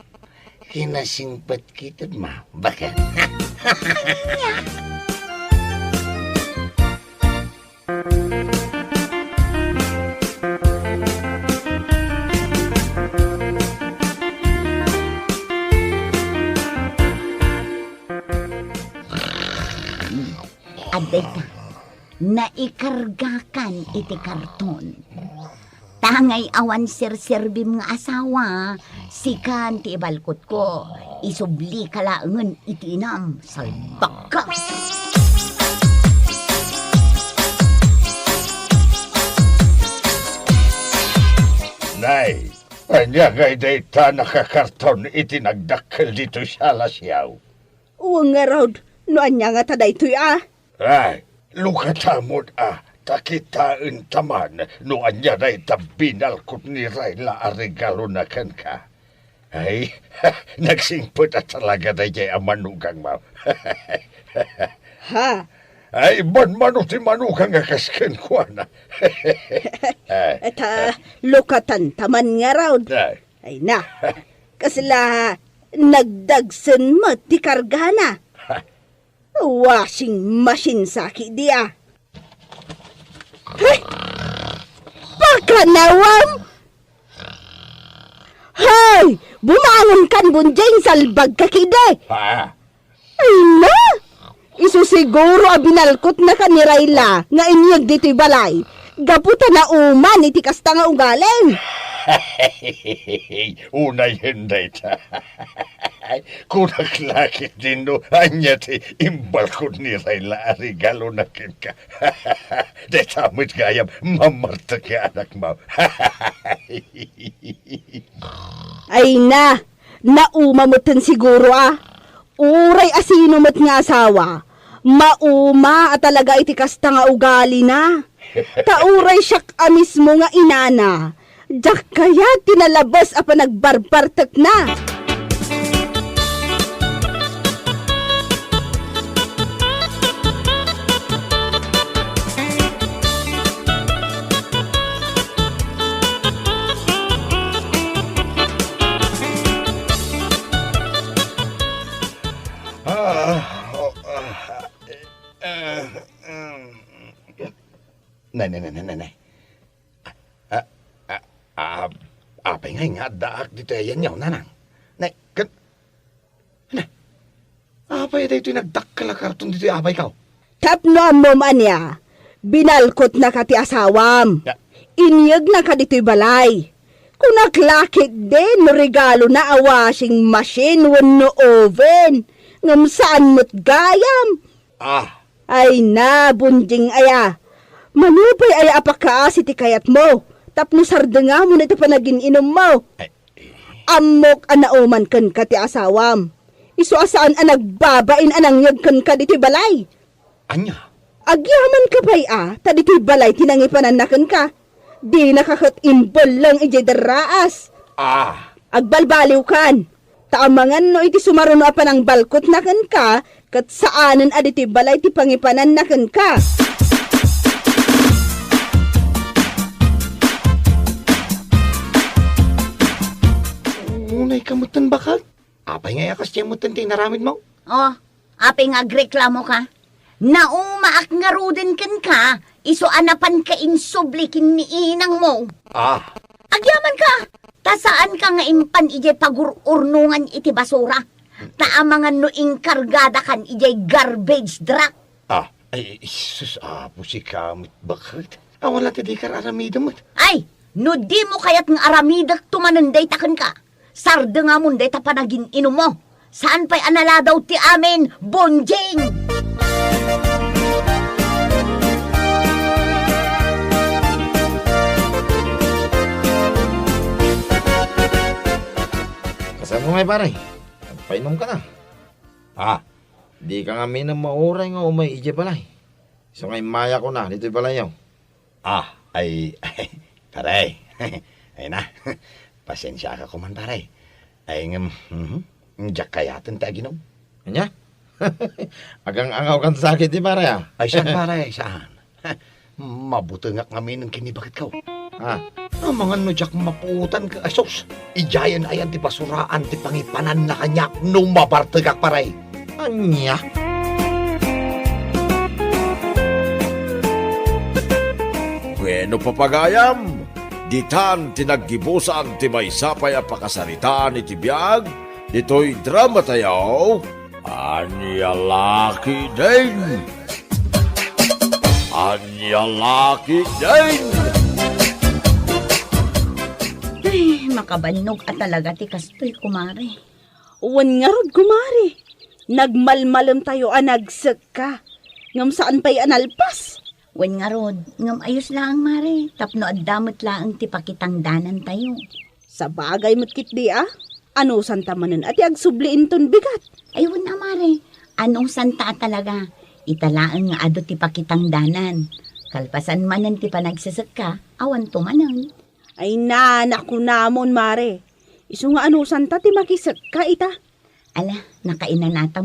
Kinasingpot kita mo. Bakit? Aday ka, naikargakan iti karton. Tangay awan sir-serbim nga asawa, sikan ti ibalkot ko, isubli kalaangan iti inam, salbak ka. Day, Anya nga dayta nakakarton itinagdakkel dito sa lasyaw. Uwang nga raw, no anya nga taday to'y Ay, lukatamod takitaan taman no anya dayta binalkot ni Rayla a regalo na kan ka. Ay, nagsingpot at talaga dayjay ang manugang mo. Ha? Ay, man ti manugang nga kasken ko na. At lukatan taman nga raw. Ay, Ay na, kasla nagdagsan mo ti kargana. Washing machine saki dia. Hey! Pakanawam! Hey! Bumangon kan bunjeng salbag kakide! ha? Ay na! Isu siguro binalkot na ka ni Rayla nga inyag dito'y balay. Gaputa na uman iti kasta nga ugaling. Unay henday ta. Kunak lakit din no, anya ti imbalkod ni Rayla a regalo na ken ka. De tamit gayam, mamarta ka anak mo. Ay na! Naumamutan siguro Uray asino mo't nga asawa. Mauma at talaga iti kasta nga ugali na. Tauray siyak mismo nga inana. Diyak kaya tinalabas apa nagbarbartak na. Nay. Apay nga daak dito yan yaw nanang. Nay, apay dito nagdakkala karton dito apay ka. Tapno mo man ya. Binalkot na ka ti asawam. Ya. Inyag na ka dito'y balay. Kung naklakit din, regalo na a washing machine wano oven. Ngam saan mo't gayam. Ay na, bunjing aya. Manupay ay apakaas iti kayat mo. Tapno sardenga mo na ito panagin inom mo. Amok anauman kan ka ti asawam. Isu asaan nagbabain anang yag kan ka dito'y balay. Anya? Agyaman ka pa'y ta dito'y balay tinangipanan na kan ka. Di nakakatimbol lang ijay daraas. Agbalbaliw kan. Taamangan no iti sumaruno pa ng balkot na kan ka, kat saanan aditi balay ti pangipanan na kan ka. Unay kamutan bakal? Apay nga yakas tiyan mo tanti naramid mo? Oh, apay nga agreklamo ka. Naumaak nga ruden ken ka, iso anapan ka insubli kin ni inang mo. Agyaman ka, tasaan ka nga impan ijay pagururnungan iti basura. Taamangan no inkargada kan ijay garbage truck. Ay, sus, si kamit bakit? Wala ti di kar aramida mo. Ay, no di mo kayat ng aramidak tumananday takan ka. Sarda nga munday tapanagin inom mo. Saan pa'y anala daw ti amin, bonjing? Kasama mo may pare. Painom ka na. Di ka nga minang mauray nga umay ije balay. So ngay maya ko na, dito'y balayaw. Paray. Ay na, pasensya ka kuman paray. Ay jak kayatin ta ginom. Anya? Agang angaw kan sakit di pare Ay saan paray, saan? Mabuti nga kami ng kinibakit ka. Ang mga no jak maputan ka asos. Ijayan ayan ti basuraan ti pangipanan na kanyak nung mabartagak paray. Anya? Bueno papagayam, ditan tinaggibusan ti may sapay a pakasaritaan iti biyag, dito'y drama tayaw, Anya Laki din! Anya Laki din! Ay, makabanog at talaga ti kastoy kumare. Uwan nga rod kumari. Nagmalmalam tayo anagsak ka. Ngam saan pa'y analpas? Wen nga rod, ngam ayos lang mare. Tapno at damot lang ti pakitang danan tayo. Sa bagay matkit di Ano santa manen ati agsubliin ton bigat. Ayun na, Mare. Anong santa talaga? Italaan nga ado ti pakitang danan. Kalpasan manan ti panagsasak ka, awan to manan. Ay naku namon, Mare. Isu nga ano santa ti makisak ka ita. Ala, nakainan nata mo